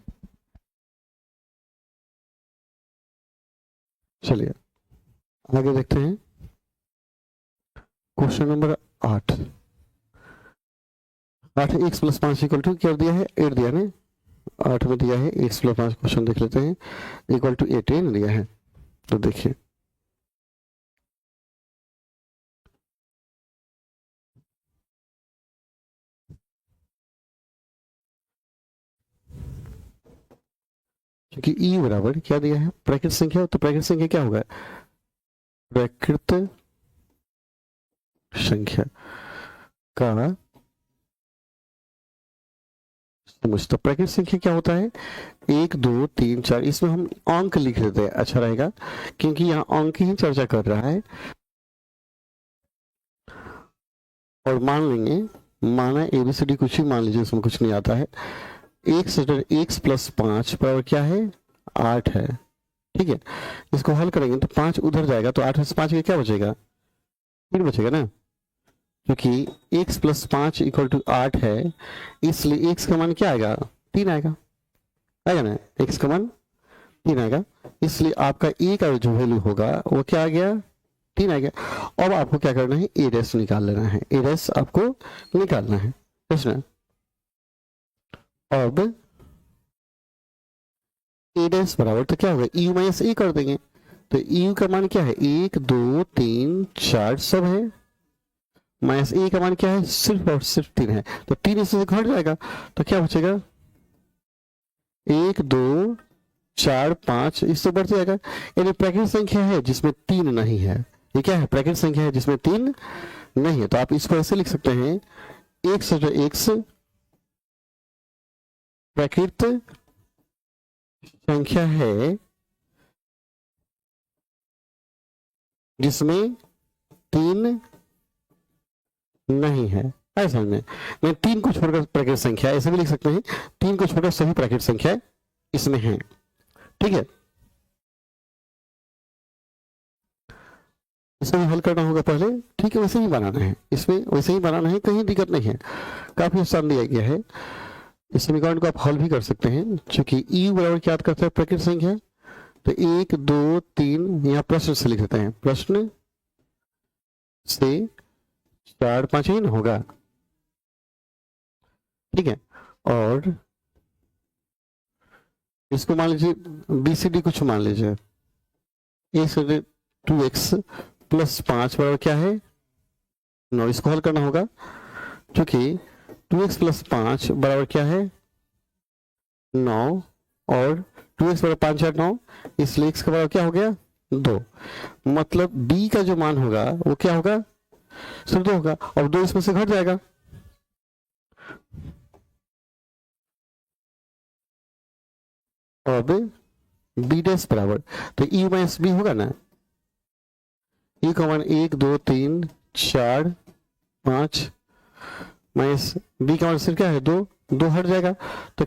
चलिए आगे देखते हैं question number 8। X plus 5 equal to क्या दिया है, 8 दिया है, 8 में दिया है एक्स प्लस 5, क्वेश्चन देख लेते हैं, इक्वल टू 18 दिया है। तो देखिए क्योंकि ई बराबर क्या दिया है, प्रकृत संख्या, तो प्रकृत संख्या क्या होगा, प्रकृत संख्या का समुच्चय। तो प्रकृत संख्या क्या होता है, 1 2 3 4, इसमें हम अंक लिख देते हैं, अच्छा रहेगा क्योंकि यहाँ अंक ही चर्चा कर रहा है। और मान लेंगे, माना एबीसीडी कुछ ही मान लीजिए, उसमें कुछ नहीं आता है, एक्स प्लस 5 बराबर क्या है, 8 है, ठीक है। इसको हल करेंगे तो 5 उधर जाएगा, तो 8 में से 5 का क्या बचेगा, 3 बचेगा ना, क्योंकि x प्लस 5 इक्वल टू 8 है, इसलिए x का मान क्या आएगा, 3 आएगा, आएगा ना, x का मान 3 आएगा, इसलिए आपका e का जो वैल्यू होगा वो क्या आ गया, 3 आ गया। अब आपको क्या करना है, ए डैश निकाल लेना है, ए डैश आपको निकालना है, ना। अब ए डैश बराबर तो क्या होगा, यू माइनस ए कर देंगे। तो यू का मान क्या है, 1 2 3 4 सब है, माइनस ए का मान क्या है, सिर्फ और सिर्फ 3 है, तो 3 इससे घट जाएगा, तो क्या बचेगा, 1 2 4 5, इससे बढ़ जाएगा। यानी प्रकृत संख्या है जिसमें 3 नहीं है, ये क्या है, प्रकृत संख्या है जिसमें 3 नहीं है। तो आप इसको ऐसे लिख सकते हैं, x प्रकृत संख्या है जिसमें 3 नहीं है, ऐसा समझ में। मैं 3 को छोड़कर प्राकृत संख्या ऐसे भी लिख सकते हैं, 3 को छोड़कर सभी प्राकृत संख्या इसमें है, ठीक है। इसे भी हल करना होगा पहले, ठीक है, वैसे ही बनाना है, इसमें वैसे ही बनाना है, कहीं दिक्कत नहीं है, काफी आसान दिया गया है। इस समीकरण को आप हल भी कर सकते हैं, चूंकि ई बराबर क्या करता है प्राकृत संख्या, तो 1 2 3 यहाँ प्रश्न से लिख देते हैं, प्रश्न से 4 5 ही ना होगा, ठीक है। और इसको मान लीजिए BCD कुछ मान लीजिए, ए से 2x प्लस 5 बराबर क्या है 9, इसको हल करना होगा, क्योंकि 2x प्लस 5 बराबर क्या है 9, और 2x बराबर 5 4 9, इसलिए x का बराबर क्या हो गया 2, मतलब b का जो मान होगा वो क्या होगा सिर्फ 2 होगा, और 2 इसमें से घट जाएगा, अब b डैश बराबर, तो e माइनस बी होगा ना, e का मान 1 2 3 4 5 माइनस b का मान सिर्फ क्या है 2, 2 हट जाएगा, तो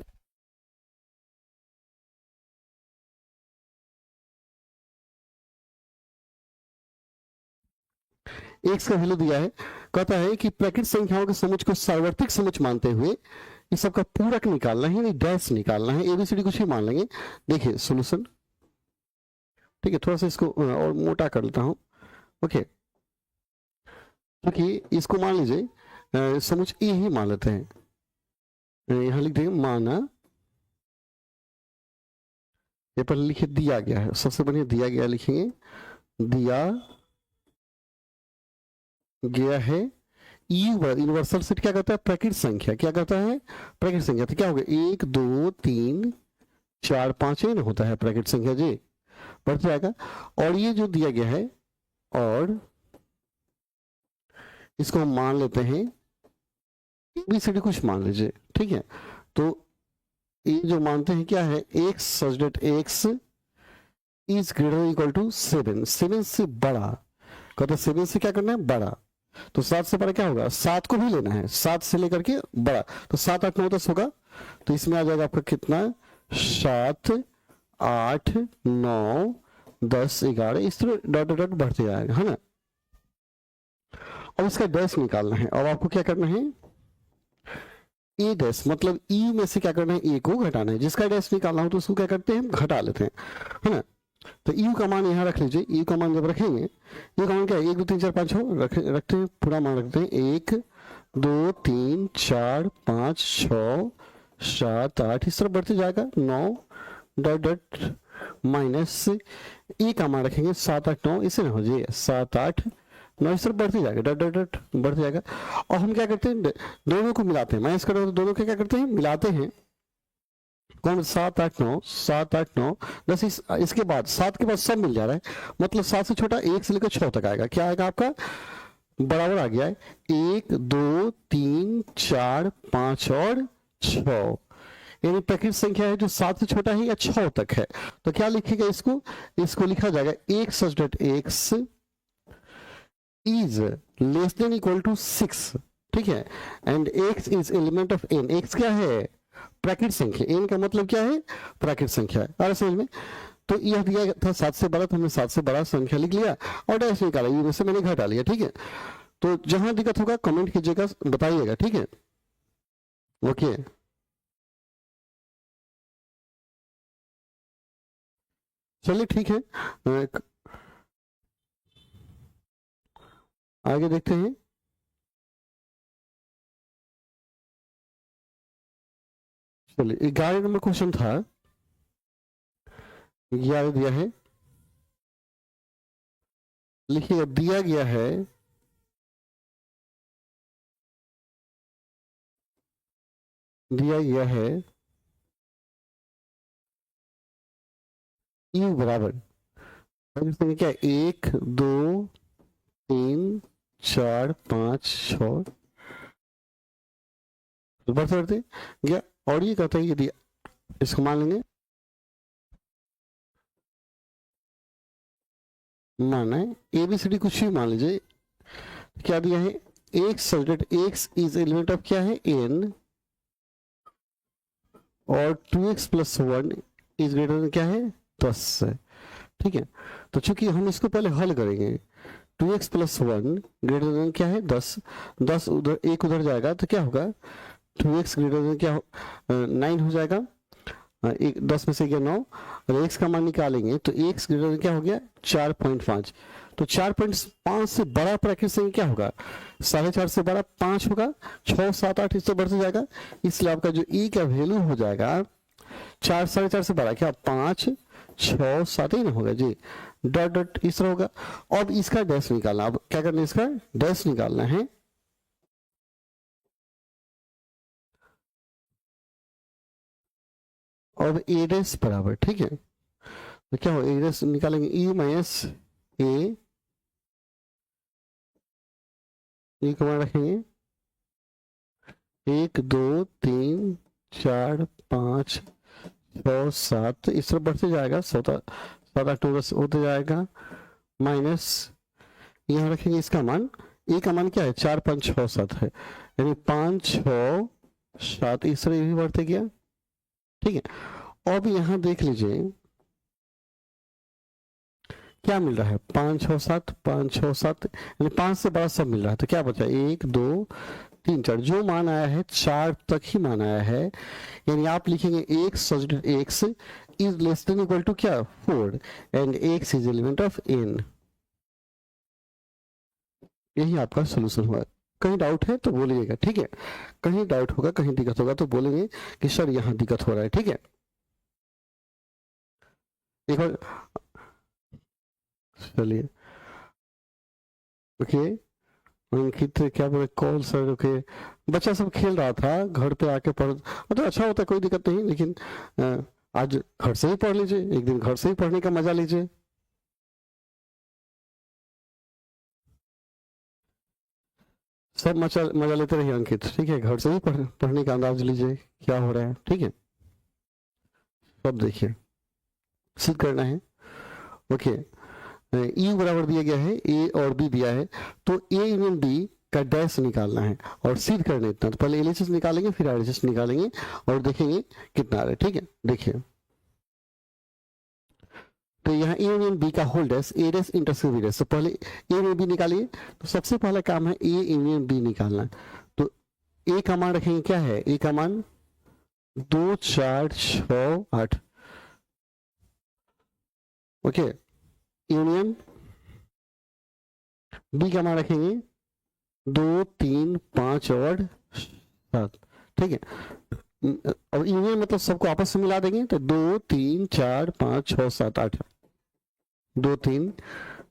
x का वैल्यू दिया है, कहता है कि प्राकृत संख्याओं के समुच्चय को सार्वत्रिक समुच्चय मानते हुए इस सबका पूरक निकालना है, यानी डैश निकालना है, एबीसीडी कुछ ही मान लेंगे। देखिए सॉल्यूशन, ठीक है, थोड़ा सा इसको और मोटा कर लेता हूं, ओके, क्योंकि इसको मान लीजिए समुच्चय ए ही मान लेते हैं, यहां लिख देंगे माना, ये पर लिखे दिया गया है, सबसे बढ़िया दिया गया लिखेंगे, दिया गया है यूनिवर्सल सेट क्या करता है प्राकृत संख्या, क्या करता है प्राकृत संख्या, तो क्या होगा 1 2 3 4 5 ही ना होता है प्राकृत संख्या जी, बढ़ जाएगा, और ये जो दिया गया है, और इसको हम मान लेते हैं एबीसीडी कुछ मान लीजिए, ठीक है, तो ये जो मानते हैं क्या है x such that x is greater equal to 7, 7 से बड़ा, कहते 7 से क्या करना है बड़ा, तो 7 से बड़ा क्या होगा 7 को भी लेना है, 7 से लेकर के बड़ा, तो 7 8 9 10 होगा, तो इसमें आ जाएगा आपका कितना 7 8 9 10 11, इस तरह डॉट डॉट बढ़ते जाएगा, है ना। अब इसका डैश निकालना है, अब आपको क्या करना है ए डैश, मतलब ई में से क्या करना है ए को घटाना है, जिसका डैश निकालना हो तो उसको क्या करते हैं घटा लेते हैं, है ना। तो यू का मान यहाँ रख लीजिए, यू का मान जब रखेंगे, यू का मान क्या है 1 2 3 4 5 6 रखते हैं, पूरा मान रखते हैं 1 2 3 4 5 6 7 8, इस तरह बढ़ते जाएगा 9 डॉट डॉट माइनस ए का मान रखेंगे 7 8 9, इसे ना हो जाए 7 8 9, इस तरह बढ़ते जाएगा डॉट डॉट डॉट बढ़ते जाएगा, और हम क्या करते हैं दोनों को मिलाते हैं, माइनस करो तो दोनों के क्या करते हैं मिलाते हैं, कौन 7 8 9 7 8 9 10, इसके बाद 7 के बाद सब मिल जा रहा है, मतलब 7 से छोटा 1 से लेकर 6 तक आएगा, क्या आएगा आपका बराबर आ गया है 1 2 3 4 5 और 6, यानी प्राकृत संख्या है जो 7 से छोटा है या 6 तक है, तो क्या लिखेगा इसको, इसको लिखा जाएगा एक such dot X is less than equal to 6, ठीक है, and x is element of n, x क्या है प्राकृत संख्या, n का मतलब क्या है प्राकृत संख्या है, आ समझ में। तो यह दिया था 7 से बड़ा, तो हमने 7 से बड़ा संख्या लिख लिया और डैश निकाला, ये में से मैंने घटा लिया, ठीक है। तो जहां दिक्कत होगा कमेंट कीजिएगा, बताइएगा, ठीक है, ओके। चलिए ठीक है, आगे देखते हैं। चलिए 11 नंबर क्वेश्चन था, 11 दिया है, लिखिए दिया गया है यू बराबर क्या 1 2 3 4 5 6 बढ़ते बढ़ते गया, और ये कहता है यदि इसको मान लेंगे, माना है एबीसीडी कुछ भी मान लीजिए, क्या दिया है x subject x is element of क्या है n, और 2x plus 1 is greater than क्या है 10 है। ठीक है, तो चूंकि हम इसको पहले हल करेंगे, 2x प्लस 1 ग्रेटर देन क्या है 10, 10 उधर एक उधर जाएगा तो क्या होगा 2x ग्रेटर देन क्या 9 हो जाएगा, एक 10 में से गया 9, और x का मान निकालेंगे तो x ग्रेटर देन क्या हो गया 4.5, तो 4.5 से बड़ा ब्रैकेट से क्या होगा 4.5 से बड़ा 5 होगा, 6 7 8 इससे बढ़ते जाएगा, इसलिए आपका जो e का वैल्यू हो जाएगा 4 4.5 से बड़ा क्या 5 6 7 ही ना होगा जी, डॉट डॉट इस तरह होगा। अब इसका डैश निकालना, अब क्या करना है इसका डैश निकालना है, अब ए डैश बराबर, ठीक है तो क्या हो ए डैश निकालेंगे e माइनस ए, ये कमान रखेंगे 1 2 3 4 5 6 7 इस तरह बढ़ते जाएगा, 7 8 होते जाएगा, माइनस यहाँ रखेंगे इसका मान, ए का मान क्या है 4 5 6 7 है, यानी 5 6 7 इस तरह भी बढ़ते गया। ठीक है, अब यहाँ देख लीजिए क्या मिल रहा है 5 6 7 5 6 7, यानी 5 से बड़ा सब मिल रहा है, तो क्या बचा 1 2 3 4, जो मान आया है 4 तक ही मान आया है, यानी आप लिखेंगे x subject x is less than equal to क्या 4 and x is element of n। यही आपका सोल्यूशन हुआ। कहीं डाउट है तो बोलिएगा, ठीक है, कहीं डाउट होगा कहीं दिक्कत होगा तो बोलेंगे कि सर यहाँ दिक्कत हो रहा है। ठीक है, एक बार चलिए ओके, अंकित क्या बोले कॉल सर, ओके बच्चा सब खेल रहा था घर पे आके पढ़, मतलब अच्छा होता है कोई दिक्कत नहीं, लेकिन आज घर से ही पढ़ लीजिए, एक दिन घर से ही पढ़ने का मजा लीजिए। सब मजा लेते रहिए अंकित, ठीक है, घर से ही पढ़ने का अंदाज लीजिए क्या हो रहा है। ठीक है, सब देखिए सिद्ध करना है। ओके, ई बराबर दिया गया है, ए और बी दिया है, तो ए यूनियन बी का डैश निकालना है और सिद्ध करना इतना, तो पहले एलएचएस निकालेंगे फिर आरएचएस निकालेंगे और देखेंगे कितना आ रहा है। ठीक है, देखिए तो यहाँ ए यूनियन बी का होल डैश ए डैश इंटरसेक्शन बी डैश, तो पहले ए यूनियन बी निकालिए, तो सबसे पहला काम है ए यूनियन बी निकालना, तो ए का मान रखेंगे क्या है, ए का मान 2 4 6 8, ओके, यूनियन बी का मान रखेंगे 2 3 5 और 7। ठीक है, अब यूनियन मतलब सबको आपस में मिला देंगे, तो 2 3 4 5 6 7 8, 2 3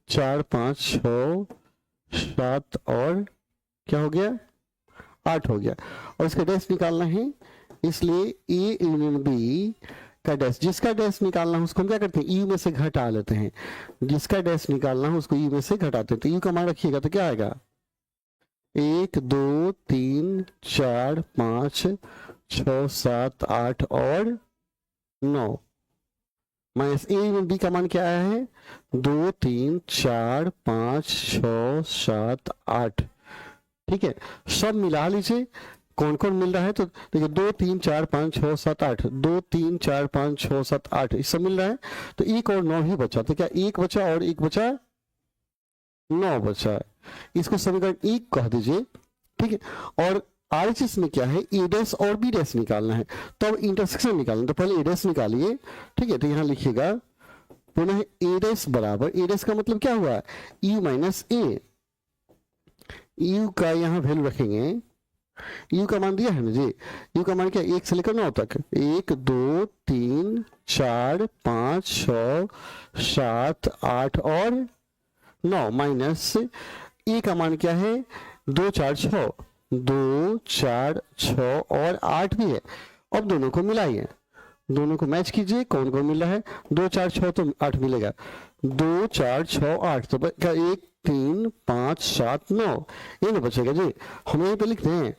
4 5 6 7 और क्या हो गया 8 हो गया, और इसका डैश निकालना है, इसलिए ए यूनियन बी का डैश, जिसका डैश निकालना है उसको हम क्या करते हैं यू में से घटा लेते हैं, जिसका डैश निकालना है उसको यू में से घटाते हैं, तो यू का मान रखिएगा तो क्या आएगा 1 2 3 4 5 6 7 8 और 9, माइनस ए यूनियन बी का मान क्या आया है 2 3 4 5 6 7 8। ठीक है, सब मिला लीजिए कौन कौन मिल रहा है, तो देखिए 2 3 4 5 6 7 8, 2 3 4 5 6 7 8 इस सब मिल रहा है, तो 1 और 9 ही बचा, तो क्या 1 बचा और 1 बचा 9 बचा है, इसको समीकरण 1 कह दीजिए। ठीक है, और आरएचएस में क्या है ए डैश और बी डैश निकालना है, तो अब इंटरसेक्शन निकालना, तो पहले ए डैश निकालिए। ठीक है, तो यहाँ लिखिएगा पुनः ए डैश बराबर, ए डैश का मतलब क्या हुआ यू माइनस ए, यू का यहाँ वैल्यू रखेंगे, यू का मान दिया है ना जी, यू का मान क्या 1 से लेकर 9 तक, 1 2 3 4 5 6 7 8 और 9, माइनस ए का मान क्या है 2 4 6, 2 4 6 और 8 भी है। अब दोनों को मिलाइए, दोनों को मैच कीजिए, कौन कौन मिल रहा है 2 4 6 तो 8 मिलेगा, 2 4 6 8, तो क्या 1 3 5 7 9 ये नहीं बचेगा जी, हम यहीं पे लिखते हैं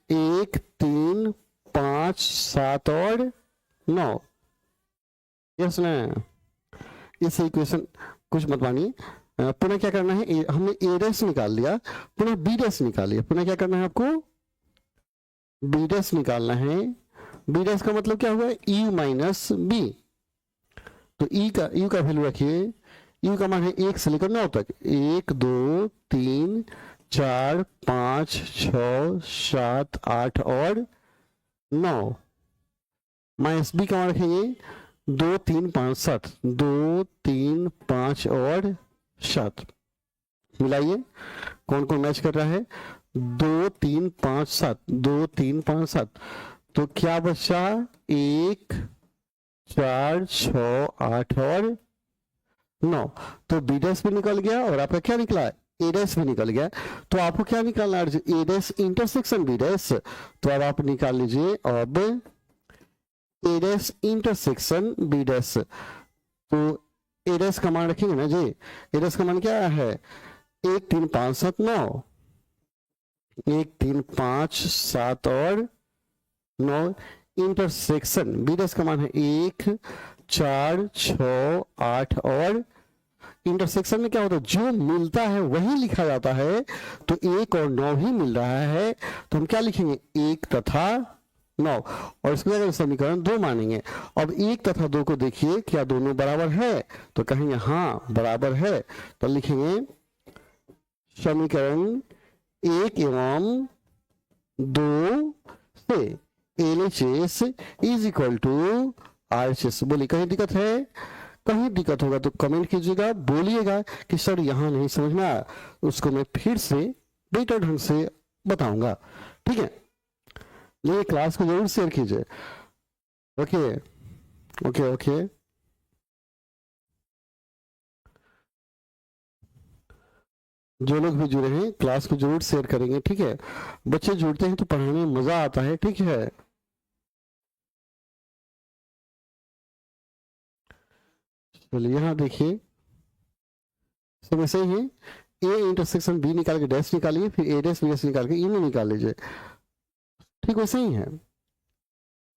1 3 5 7 और 9, यस ना, इस इक्वेशन कुछ मत मानिए, पुनः क्या करना है, हमने ए डैश निकाल लिया, पुनः बी डैश निकाल लिया, पुनः क्या करना है आपको, बी डैश निकालना है। बी डैश का मतलब क्या हुआ, यू माइनस बी। तो यू का वैल्यू रखिए, यू का मान है 1 से लेकर 9 तक, 1 2 3 4 5 6 7 8 और 9, माइनस बी का मान रखेंगे 2 3 5 7, 2 3 5 और 7। मिलाइए कौन कौन मैच कर रहा है, 2 3 5 7, 2 3 5 7, तो क्या बचा, 1 4 6 8 और 9। तो बी डैश भी निकल गया और आपका क्या निकला, ए डैश भी निकल गया। तो आपको क्या निकालना है, A dash intersection B dash. तो अब आप निकाल लीजिए, अब ए डैश इंटरसेक्शन बी डैश। तो ए डैश का मान रखेंगे ना जी, ए डैश का मान क्या है, 1 3 5 7 9, 1 3 5 7 और 9, इंटरसेक्शन बी डैश का मान है 1 4 6 8 और इंटरसेक्शन में क्या होता है, जो मिलता है वही लिखा जाता है। तो 1 और 9 ही मिल रहा है, तो हम क्या लिखेंगे, 1 तथा 9, और इसको अगर समीकरण 2 मानेंगे। अब 1 तथा 2 को देखिए क्या दोनों बराबर है, तो कहेंगे हाँ बराबर है, तो लिखेंगे समीकरण 1 एवं 2 से LHS is equal to RHS। बोलिए कहीं दिक्कत है, कहीं दिक्कत होगा तो कमेंट कीजिएगा, बोलिएगा कि सर यहाँ नहीं समझ में आया, उसको मैं फिर से बेटर ढंग से बताऊंगा, ठीक है। लेकिन क्लास को जरूर शेयर कीजिए। ओके ओके ओके, जो लोग भी जुड़े हैं क्लास को जरूर शेयर करेंगे, ठीक है। बच्चे जुड़ते हैं तो पढ़ाने में मजा आता है, ठीक है। चलिए यहाँ देखिए, सब ऐसे ही है, ए इंटरसेक्शन बी निकाल के डैश निकालिए, फिर ए डैश बी डैश निकाल के ई में निकाल लीजिए, ठीक वैसे ही है,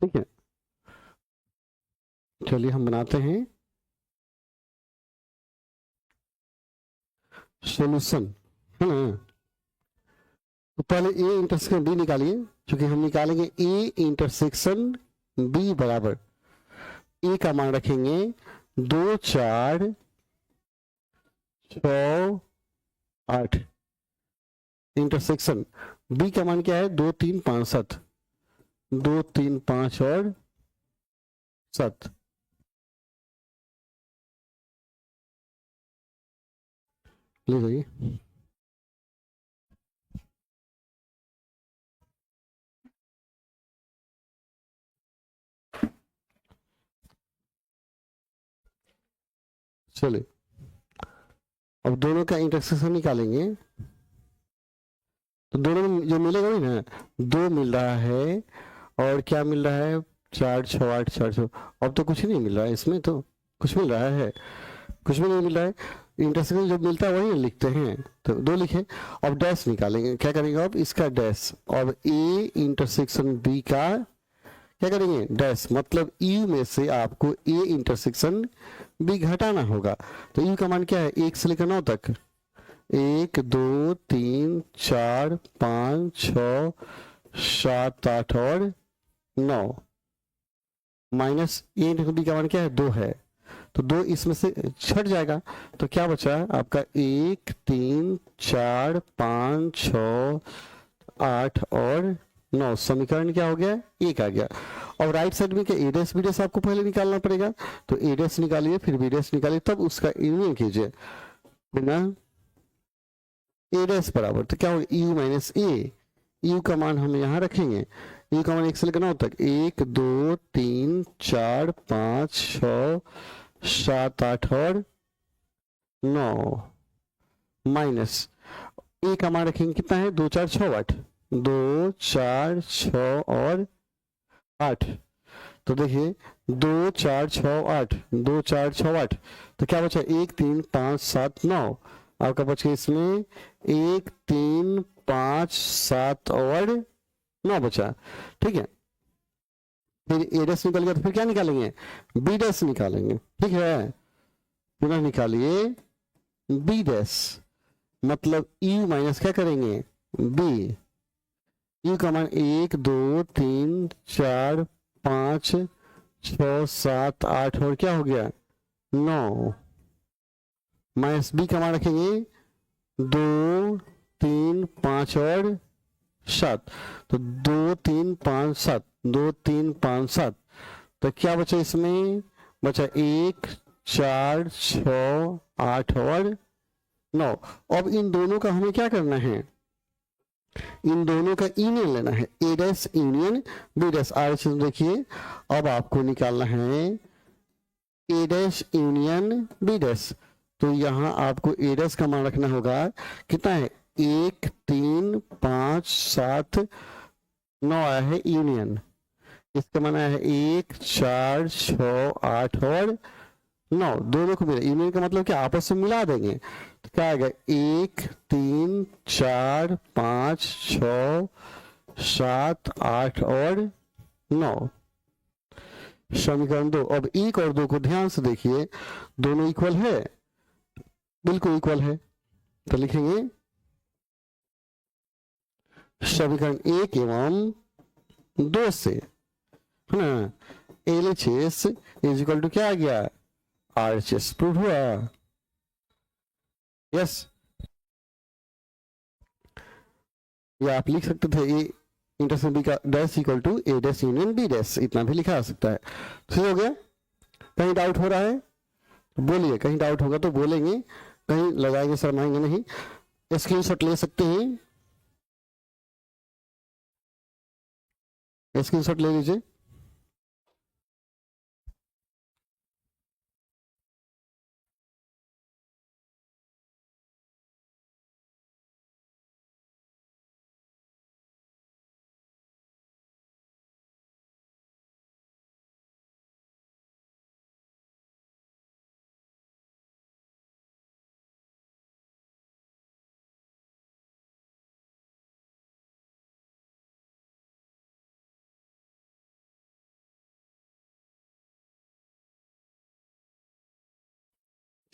ठीक है। चलिए हम बनाते हैं सॉल्यूशन, है ना। तो पहले ए इंटरसेक्शन बी निकालिए, क्योंकि हम निकालेंगे ए इंटरसेक्शन बी बराबर, ए का मान रखेंगे 2 4 6 8, इंटरसेक्शन बी का मान क्या है, 2 3 5 7, 2 3 5 और 7। ले जाइए, चलिए अब दोनों का इंटरसेक्शन निकालेंगे। तो दोनों में जो मिलेगा नहीं ना, 2 मिल रहा है और क्या मिल रहा है, 4 6 8 4 6, अब तो कुछ नहीं मिल रहा है इसमें, तो कुछ मिल रहा है, कुछ भी नहीं मिल रहा है। इंटरसेक्शन जब मिलता है वही लिखते हैं, तो 2 लिखे। अब डैश निकालेंगे, क्या करेंगे अब इसका डैश, अब ए इंटरसेक्शन बी का क्या करेंगे, डैश, मतलब यू में से आपको ए इंटरसेक्शन बी घटाना होगा। तो यू का मान क्या है, 1 से लेकर 9 तक, 1 2 3 4 5 6 7 8 और 9, माइनस ए इंटू बी का मान क्या है, 2 है, तो 2 इसमें से छट जाएगा, तो क्या बचा आपका 1 3 4 5 6 8 और 9, समीकरण क्या हो गया, 1 आ गया। और राइट साइड में क्या ए डैश बी डैश आपको पहले निकालना पड़ेगा, तो ए डैश निकालिए फिर बी डैश निकालिए, तब उसका यूनियन कीजिए, बिना ए डैश बराबर, तो क्या होगा यू माइनस ए, यू का मान हम यहाँ रखेंगे, यू का मान 1 से लेकर 9 तक, 1 2 3 4 5 6 7 8 और 9, माइनस ए का मान रखेंगे कितना है, 2 4 6 8, 2 4 6 और 8, तो देखिए 2 4 6 8, 2 4 6 8, तो क्या बचा 1 3 5 7 9, आपका बच गया इसमें 1 3 5 7 और 9 बचा, ठीक है। फिर ए डैश निकल गया, तो फिर क्या निकालेंगे, बी डैश निकालेंगे, ठीक है। पुनः निकालिए बी डैश, मतलब यू माइनस क्या करेंगे बी। यू का मान 1 2 3 4 5 6 7 8 और क्या हो गया 9, माइनस बी का मान रखेंगे 2 3 5 और 7, तो 2 3 5 7, 2 3 5 7, तो क्या बचा इसमें, बचा 1 4 6 8 और 9। अब इन दोनों का हमें क्या करना है, इन दोनों का यूनियन लेना है, A dash union B dash. Or देखिए अब आपको निकालना है A dash union B dash, तो यहां आपको ए डैश का मान रखना होगा कितना है 1 3 5 7 9 आया है यूनियन, इसका मान आया है 1 4 6 8 और 9, दोनों को मिला। यूनियन का मतलब क्या, आपस में मिला देंगे, तो क्या आएगा 1 3 4 5 6 7 8 और 9, समीकरण 2। अब 1 और 2 को ध्यान से देखिए, दोनों इक्वल है, बिल्कुल इक्वल है, तो लिखेंगे समीकरण 1 एवं 2 से, है ना, LHS इज इक्वल टू क्या आ गया RHS, प्रूव हुआ, यस। या आप लिख सकते थे ए इंटरसेक्शन बी का dash equal to A dash union B dash, इतना भी लिखा आ सकता है। ठीक हो गया, कहीं डाउट हो रहा है तो बोलिए, कहीं डाउट होगा तो बोलेंगे, कहीं लगाएंगे शर्माएंगे नहीं, स्क्रीनशॉट ले सकते हैं, स्क्रीनशॉट ले लीजिए।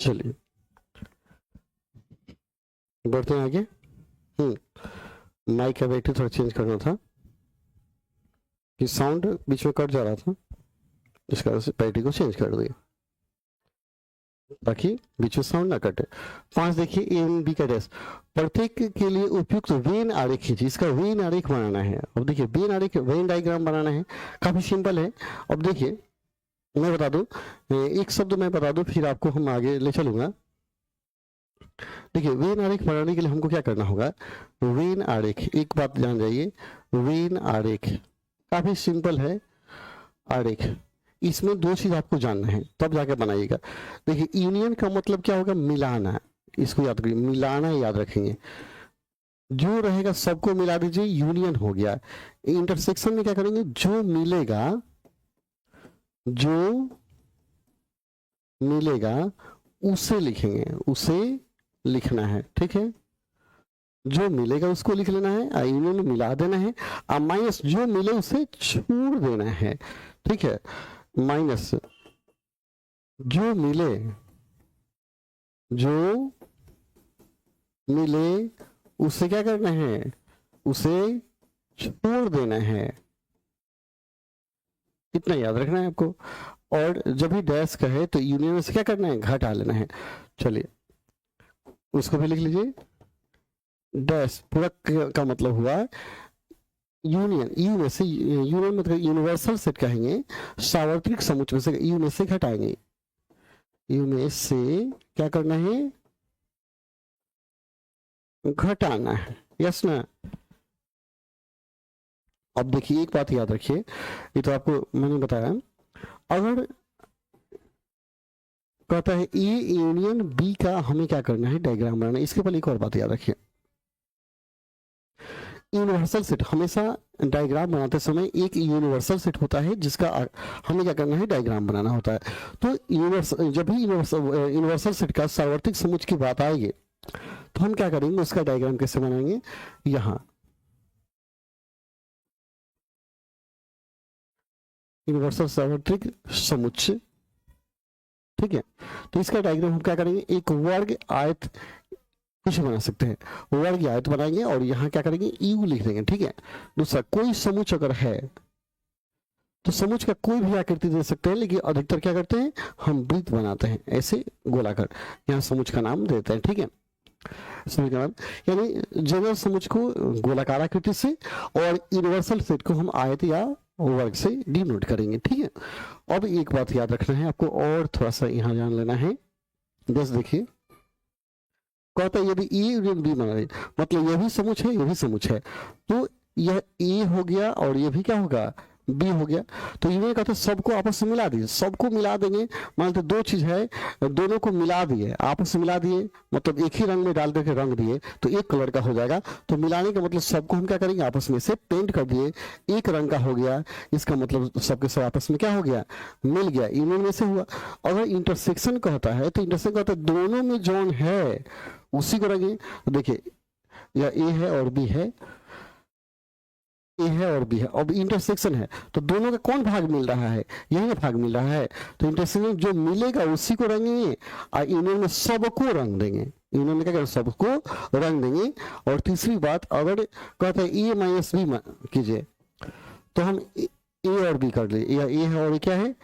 चलिए बढ़ते हैं आगे। माइक का बैटरी थोड़ा चेंज करना था कि साउंड बीच में कट जा रहा था, इस कारण से बैटरी को चेंज कर दिया ताकि बीच में साउंड ना कटे। 5 देखिए ए एंड बी का डैश, प्रत्येक के लिए उपयुक्त वेन आरेख खींचिए, इसका वेन आरेख बनाना है। अब देखिए वेन आरेख, वेन डायग्राम बनाना है, काफी सिंपल है। अब देखिए मैं बता दूं, एक शब्द मैं बता दूं फिर आपको हम आगे ले चलूंगा। देखिए वेन आरेख बनाने के लिए हमको क्या करना होगा, वेन आरेख, एक बात जान जाइए, वेन आरेख काफी सिंपल है आरेख, इसमें 2 चीज आपको जानना है तब जाके बनाइएगा। देखिए यूनियन का मतलब क्या होगा, मिलाना, इसको याद करिए, मिलाना याद रखेंगे, जो रहेगा सबको मिला दीजिए, यूनियन हो गया। इंटरसेक्शन में क्या करेंगे, जो मिलेगा, जो मिलेगा उसे लिखेंगे, उसे लिखना है, ठीक है, जो मिलेगा उसको लिख लेना है, यूनियन में मिला देना है, माइनस जो मिले उसे छोड़ देना है, ठीक है, माइनस जो मिले, जो मिले उसे क्या करना है, उसे छोड़ देना है, इतना याद रखना है आपको। और जब भी डैश कहे तो यूनियन में से क्या करना है, घटा लेना है। चलिए उसको भी लिख लीजिए, डैश पूरा का मतलब हुआ यूनियन, यू में से, यूनियन मतलब यूनिवर्सल सेट कहेंगे, सार्वत्रिक समुच्चय में से यू में से घटाएंगे, यू में से क्या करना है, घटाना है, यस ना। अब देखिए एक बात याद रखिए, ये तो आपको मैंने बताया, अगर कहता है ए यूनियन बी का हमें क्या करना है, डायग्राम बनाना है, इसके पहले एक और बात याद रखिए, यूनिवर्सल सेट हमेशा डायग्राम बनाते समय एक यूनिवर्सल सेट होता है जिसका हमें क्या करना है, डायग्राम बनाना होता है। तो जब भी यूनिवर्सल सेट का सार्वत्रिक समुच्चय की बात आएगी तो हम क्या करेंगे, उसका डायग्राम कैसे बनाएंगे, यहां यूनिवर्सल सार्वत्रिक समुच्चय, ठीक है। तो इसका डायग्राम हम क्या करेंगे, एक वर्ग आयत कुछ बना सकते हैं, वर्ग आयत बनाएंगे और यहाँ क्या करेंगे, यू लिख देंगे। ठीक है। दूसरा, कोई समुच अगर है तो समुच का कोई भी आकृति दे सकते हैं, लेकिन अधिकतर क्या करते हैं, हम वृत्त बनाते हैं ऐसे गोलाकार, यहाँ समुच का नाम देते हैं। ठीक है, समुच का नाम, यानी जनरल समुच को गोलाकार आकृति से और यूनिवर्सल सेट को हम आयत या वर्ग से डिनोट करेंगे। ठीक है। अब एक बात याद रखना है आपको और थोड़ा सा यहाँ जान लेना है। बस देखिए, कहता है यदि ए यूनियन बी बना रहे, मतलब यह भी समुच है, यह भी समुच है, तो यह ए हो गया और यह भी क्या होगा, बी हो गया। तो ये कहते हैं सबको आपस में मिला दिए, सबको मिला देंगे। मान लो दो चीज है, दोनों को मिला दिए, आपस में मिला दिए, मतलब एक ही रंग में डाल करके रंग दिए तो एक कलर का हो जाएगा। तो मिलाने का मतलब सबको हम क्या करेंगे, आपस में से पेंट कर दिए, एक रंग का हो गया। इसका मतलब सबके सब आपस में क्या हो गया, मिल गया, यूनियन में से हुआ। अगर इंटरसेक्शन कहता है तो इंटरसेक्शन कहता है दोनों में जोन है उसी को रंगे। तो देखिए, या ए है और बी है, ए है और बी है, अब इंटरसेक्शन है तो दोनों का कौन भाग मिल रहा है, यही ना भाग मिल रहा है। तो इंटरसेक्शन जो मिलेगा उसी को रंगेंगे और यूनियन में सबको रंग देंगे, यूनियन में क्या करेंगे, सबको रंग देंगे। और तीसरी बात, अगर कहते हैं ए माइनस बी कीजिए तो हम ए और बी कर ले, या ए है और क्या है,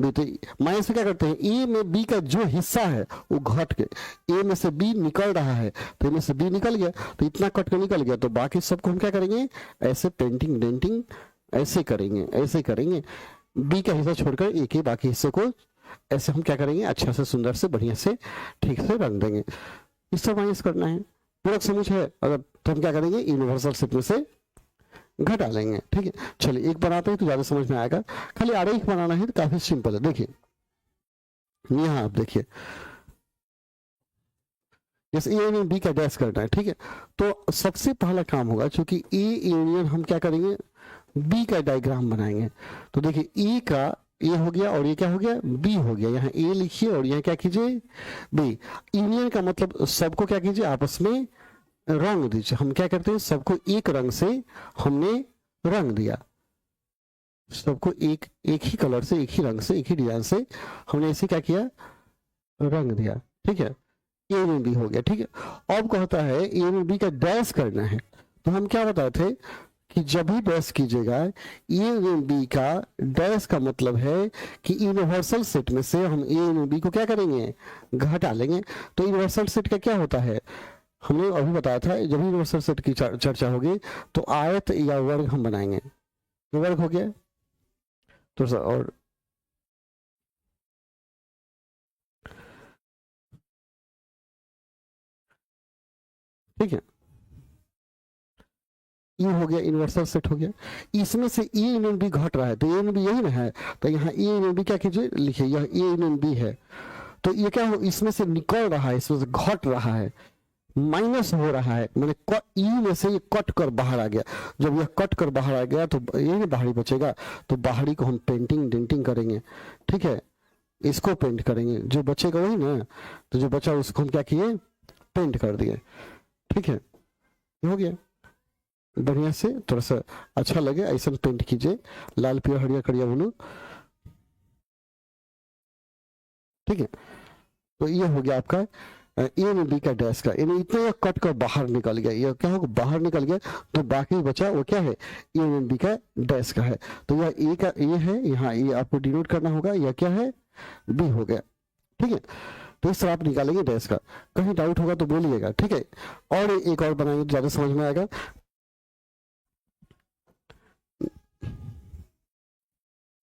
बी। तो माइनस में क्या करते हैं, ए में बी का जो हिस्सा है वो घट के, ए में से बी निकल रहा है तो ए में से बी निकल गया, तो इतना कट के निकल गया। तो बाकी सबको हम क्या करेंगे, ऐसे पेंटिंग डेंटिंग ऐसे करेंगे, ऐसे करेंगे, बी का हिस्सा छोड़कर ए के बाकी हिस्से को ऐसे हम क्या करेंगे, अच्छा से सुंदर से बढ़िया से ठीक से रंग देंगे। इस तरह माइनस करना है। पूरक समुच है अगर तो हम क्या करेंगे, यूनिवर्सल सेट में से घटा लेंगे। ठीक है, चलिए एक बनाते हैं तो ज्यादा समझ में आएगा। खाली आरेख बनाना है तो काफी सिंपल है। देखिए यहाँ आप देखिए, जैसे ए यूनियन बी का डैश करना है। ठीक है, तो सबसे पहला काम होगा, चूंकि ए यूनियन हम क्या करेंगे, बी का डायग्राम बनाएंगे। तो देखिए ए का ए हो गया और ये क्या हो गया, बी हो गया। यहाँ ए लिखिए और यहाँ क्या कीजिए, बी। यूनियन का मतलब सबको क्या कीजिए, आपस में रंग दीजिए। हम क्या करते हैं, सबको एक रंग से हमने रंग दिया, सबको एक एक ही कलर से, एक ही रंग से, एक ही डिजाइन से हमने ऐसे क्या किया, रंग दिया। ठीक है, ए में बी हो गया। ठीक है, अब कहता है ए में बी का डैश करना है। तो हम क्या बताए थे कि जब भी डैश कीजिएगा, ए में बी का डैश का मतलब है कि यूनिवर्सल सेट में से हम ए में बी को क्या करेंगे, घटा लेंगे। तो यूनिवर्सल सेट का क्या होता है, हमने अभी बताया था, जब यूनिवर्सल सेट की चर्चा होगी तो आयत या वर्ग हम बनाएंगे। तो वर्ग हो गया तो और ठीक है, ये हो गया, यूनिवर्सल सेट हो गया। इसमें से ए यूनियन बी घट रहा है तो ए यूनियन बी यही ना है, तो यहाँ ए यूनियन बी क्या कीजिए, लिखिए यह ए यूनियन बी है। तो ये क्या हो, इसमें से निकल रहा है, इसमें से घट रहा है, माइनस हो रहा है, मैंने ई में से ये कट कर बाहर आ गया। जब यह कट कर बाहर आ गया तो ये बाहरी बचेगा, तो बाहरी को हम पेंटिंग डेंटिंग करेंगे। ठीक है, इसको पेंट करेंगे, जो बचेगा वही ना, तो जो बचा उसको हम क्या किए, पेंट कर दिए। ठीक है, हो गया, बढ़िया से थोड़ा सा अच्छा लगे ऐसा पेंट कीजिए, लाल पीला हरिया करिया ब्लू। ठीक है, तो ये हो गया आपका ए में बी का डैश का, यानी इतना यह कट कर बाहर निकल गया, ये क्या होगा, बाहर निकल गया। तो बाकी बचा वो क्या है, ए में बी का डैश का है। तो यह ए का ए है, यहाँ ए आपको डिनोट करना होगा, यह क्या है, बी हो गया। ठीक है, तो इस तरह आप निकालेंगे डैश का। कहीं डाउट होगा तो बोलिएगा। ठीक है, और एक और बनाएंगे तो ज्यादा समझ में आएगा।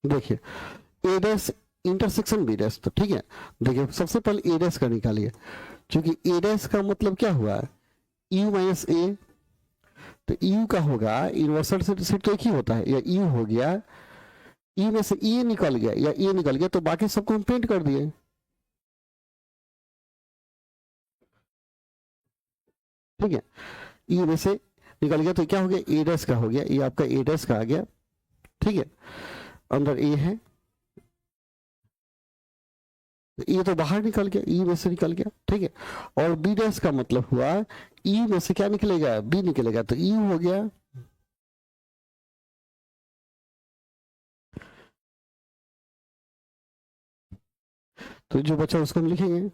देखिए ए डैश इंटरसेक्शन बी डैश, तो ठीक है, देखिए सबसे पहले ए डैश का निकालिए, क्योंकि ए डैश का मतलब क्या हुआ, यू माइनस ए। तो यू का होगा, यूनिवर्सल सेट तो एक ही होता है, या यू हो गया, ई में से ए निकल गया या ए निकल गया, तो बाकी सबको हम पेंट कर दिए। ठीक है, ई में से निकल गया तो क्या हो गया, ए डैश का हो गया, ये आपका ए डैश का आ गया। ठीक है, अंदर ए है, ये तो बाहर निकल गया, ई में से निकल गया। ठीक है, और बी डैश का मतलब हुआ, ई में से क्या निकलेगा, बी निकलेगा, तो ई हो गया। तो जो बचा उसको हम लिखेंगे।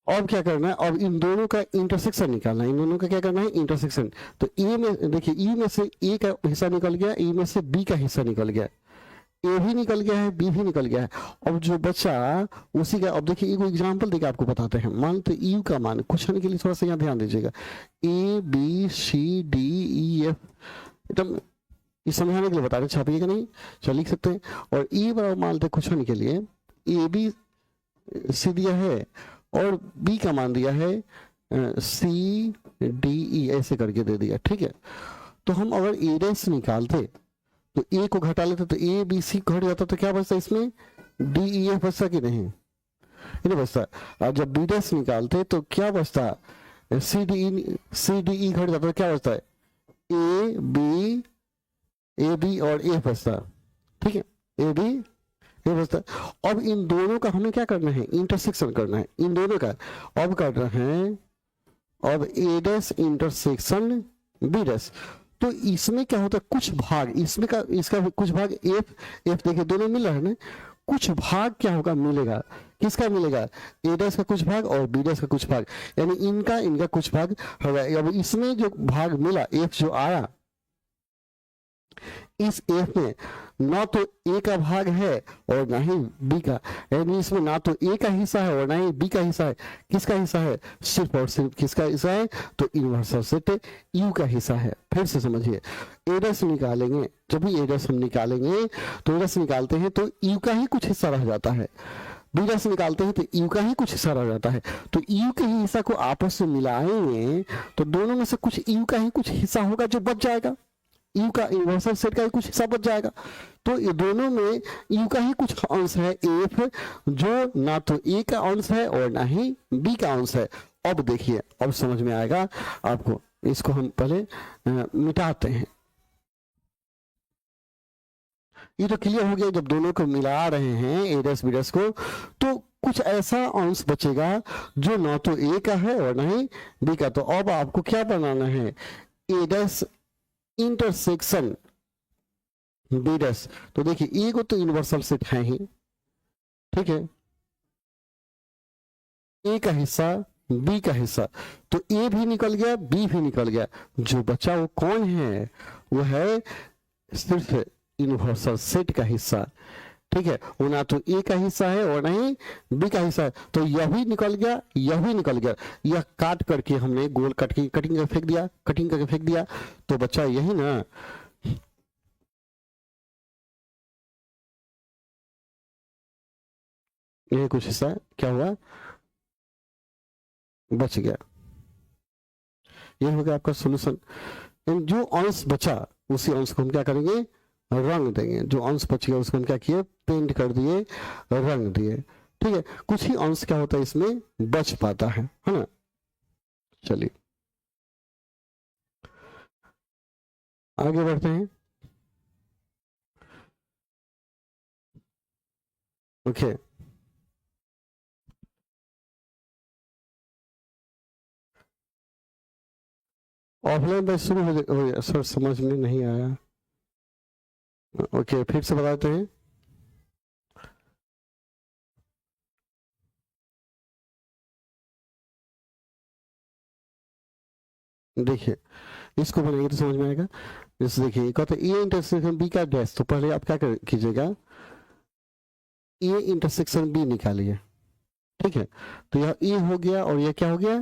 अब क्या करना है, अब इन दोनों का इंटरसेक्शन निकालना है, इन दोनों का क्या करना है, इंटरसेक्शन। तो ए में देखिए, ई में से ए का हिस्सा निकल गया, ई में से बी का हिस्सा निकल गया, ए भी निकल गया है, बी भी निकल गया है। अब जो बचा उसी का, अब देखिए एक एग्जांपल देके आपको बताते हैं। मान तो यू का मान कुछ होने के लिए थोड़ा सा यहाँ ध्यान दीजिएगा, A B C D E F, एकदम ये समझाने के लिए बता रहे, छापिएगा नहीं, चल लिख सकते हैं। और ई बराबर मान लेते कुछ होने के लिए ए बी सी दिया है और बी का मान दिया है सी डी ई, ऐसे करके दे दिया, ठीक है। तो हम अगर ए डैश निकालते तो ए को घटा लेते तो ए बी सी घट जाता, तो क्या बचता इसमें, डी ई एफ बचता कि नहीं, नहीं बचता। और जब बी डैश निकालते तो क्या बचता, सी डी ई घट जाता तो क्या बचता है, ए बी और ए बचता, ठीक है, ए बी ये बचता है। अब इन दोनों का हमें क्या करना है, इंटरसेक्शन करना है इन दोनों का। अब कर रहे हैं, अब ए डैश इंटरसेक्शन बी डैश। तो इसमें क्या होता है, कुछ भाग इसमें का, इसका कुछ भाग एफ, एफ देखिए दोनों मिल रहा है ना, कुछ भाग क्या होगा, मिलेगा, किसका मिलेगा, ए डैश का कुछ भाग और बी डैश का कुछ भाग, यानी इनका इनका कुछ भाग होगा। अब इसमें जो भाग मिला, एफ जो आया, इस एफ में ना तो ए का भाग है और ना ही बी का, यानी इसमें ना तो ए का हिस्सा है और ना ही बी का हिस्सा है। किसका हिस्सा है, सिर्फ और सिर्फ किसका हिस्सा है, तो यूनिवर्सल सेट यू का हिस्सा है। फिर से समझिए, ए डैश निकालेंगे, जब भी ए डैश हम निकालेंगे तो ए डैश निकालते हैं तो यू का ही कुछ हिस्सा रह जाता है, बी डैश निकालते हैं तो यू का ही कुछ हिस्सा रह जाता है। तो यू के ही हिस्सा को आपस में मिलाएंगे तो दोनों में से कुछ यू का ही कुछ हिस्सा होगा जो बच जाएगा, यू का यूनिवर्सल सेट का कुछ हिस्सा बच जाएगा। तो ये दोनों में यू का ही कुछ अंश है एफ, जो ना तो ए का अंश है और ना ही बी का अंश है। अब देखिए, अब समझ में आएगा आपको, इसको हम पहले मिटाते हैं। ये तो क्लियर हो गया, जब दोनों को मिला रहे हैं ए डैश बी डैश को, तो कुछ ऐसा अंश बचेगा जो ना तो ए का है और ना ही बी का। तो अब आपको क्या बनाना है, A dash intersection B dash. तो देखिए ए को तो यूनिवर्सल सेट है ही, ठीक है, ए का हिस्सा बी का हिस्सा, तो ए भी निकल गया बी भी निकल गया, जो बचा वो कौन है, वो है सिर्फ यूनिवर्सल सेट का हिस्सा, ठीक है। वो ना तो ए का हिस्सा है और ना ही बी का हिस्सा है। तो यह भी निकल गया, यह भी निकल गया, यह काट करके हमने गोल कटिंग करके फेंक दिया, कटिंग करके फेंक दिया, तो बच्चा यही ना, ये कुछ हिस्सा क्या हुआ, बच गया। ये हो गया आपका सोल्यूशन। जो अंश बचा उसी अंश को हम क्या करेंगे, रंग देंगे। जो अंश बच गया उसको हम क्या किए, पेंट कर दिए, रंग दिए, ठीक है। कुछ ही अंश क्या होता है इसमें बच पाता है ना। चलिए आगे बढ़ते हैं। ओके, ऑफलाइन बैच शुरू हो गया सर, समझ में नहीं आया। ओके, फिर से बताते हैं। देखिए इसको बनाएंगे तो समझ में आएगा। जैसे देखिए कहते हैं ए इंटरसेक्शन बी का डैश, तो पहले आप क्या कीजिएगा, ए इंटरसेक्शन बी निकालिए, ठीक है। तो यह ए हो गया और यह क्या हो गया,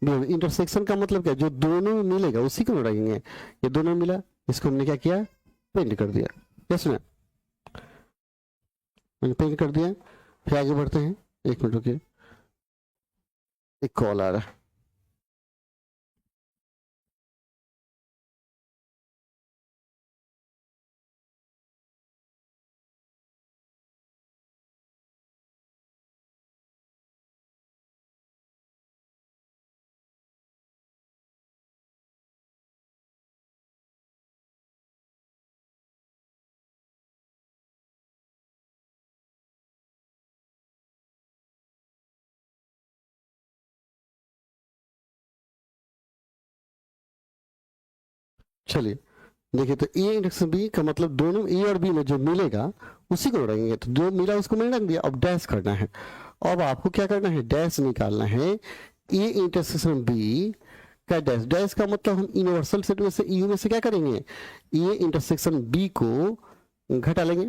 बी हो गया। इंटरसेक्शन का मतलब क्या, जो दोनों में मिलेगा उसी को लगाएंगे। ये दोनों मिला, इसको हमने क्या किया, पेंट कर दिया, यस ना, मैंने पेंट कर दिया। फिर आगे बढ़ते हैं, एक मिनट रुकिए, एक कॉल आ रहा है। चलिए देखिए तो ए इंटरसेक्शन बी का मतलब दोनों ए और बी में जो मिलेगा उसी को रखेंगे, तो जो मिला उसको मैंने रख दिया। अब डैश करना है, अब आपको क्या करना है, डैश निकालना है ए इंटरसेक्शन बी का डैश। डैश का मतलब हम यूनिवर्सल सेट में से यू में से क्या करेंगे, ए इंटरसेक्शन बी को घटा लेंगे।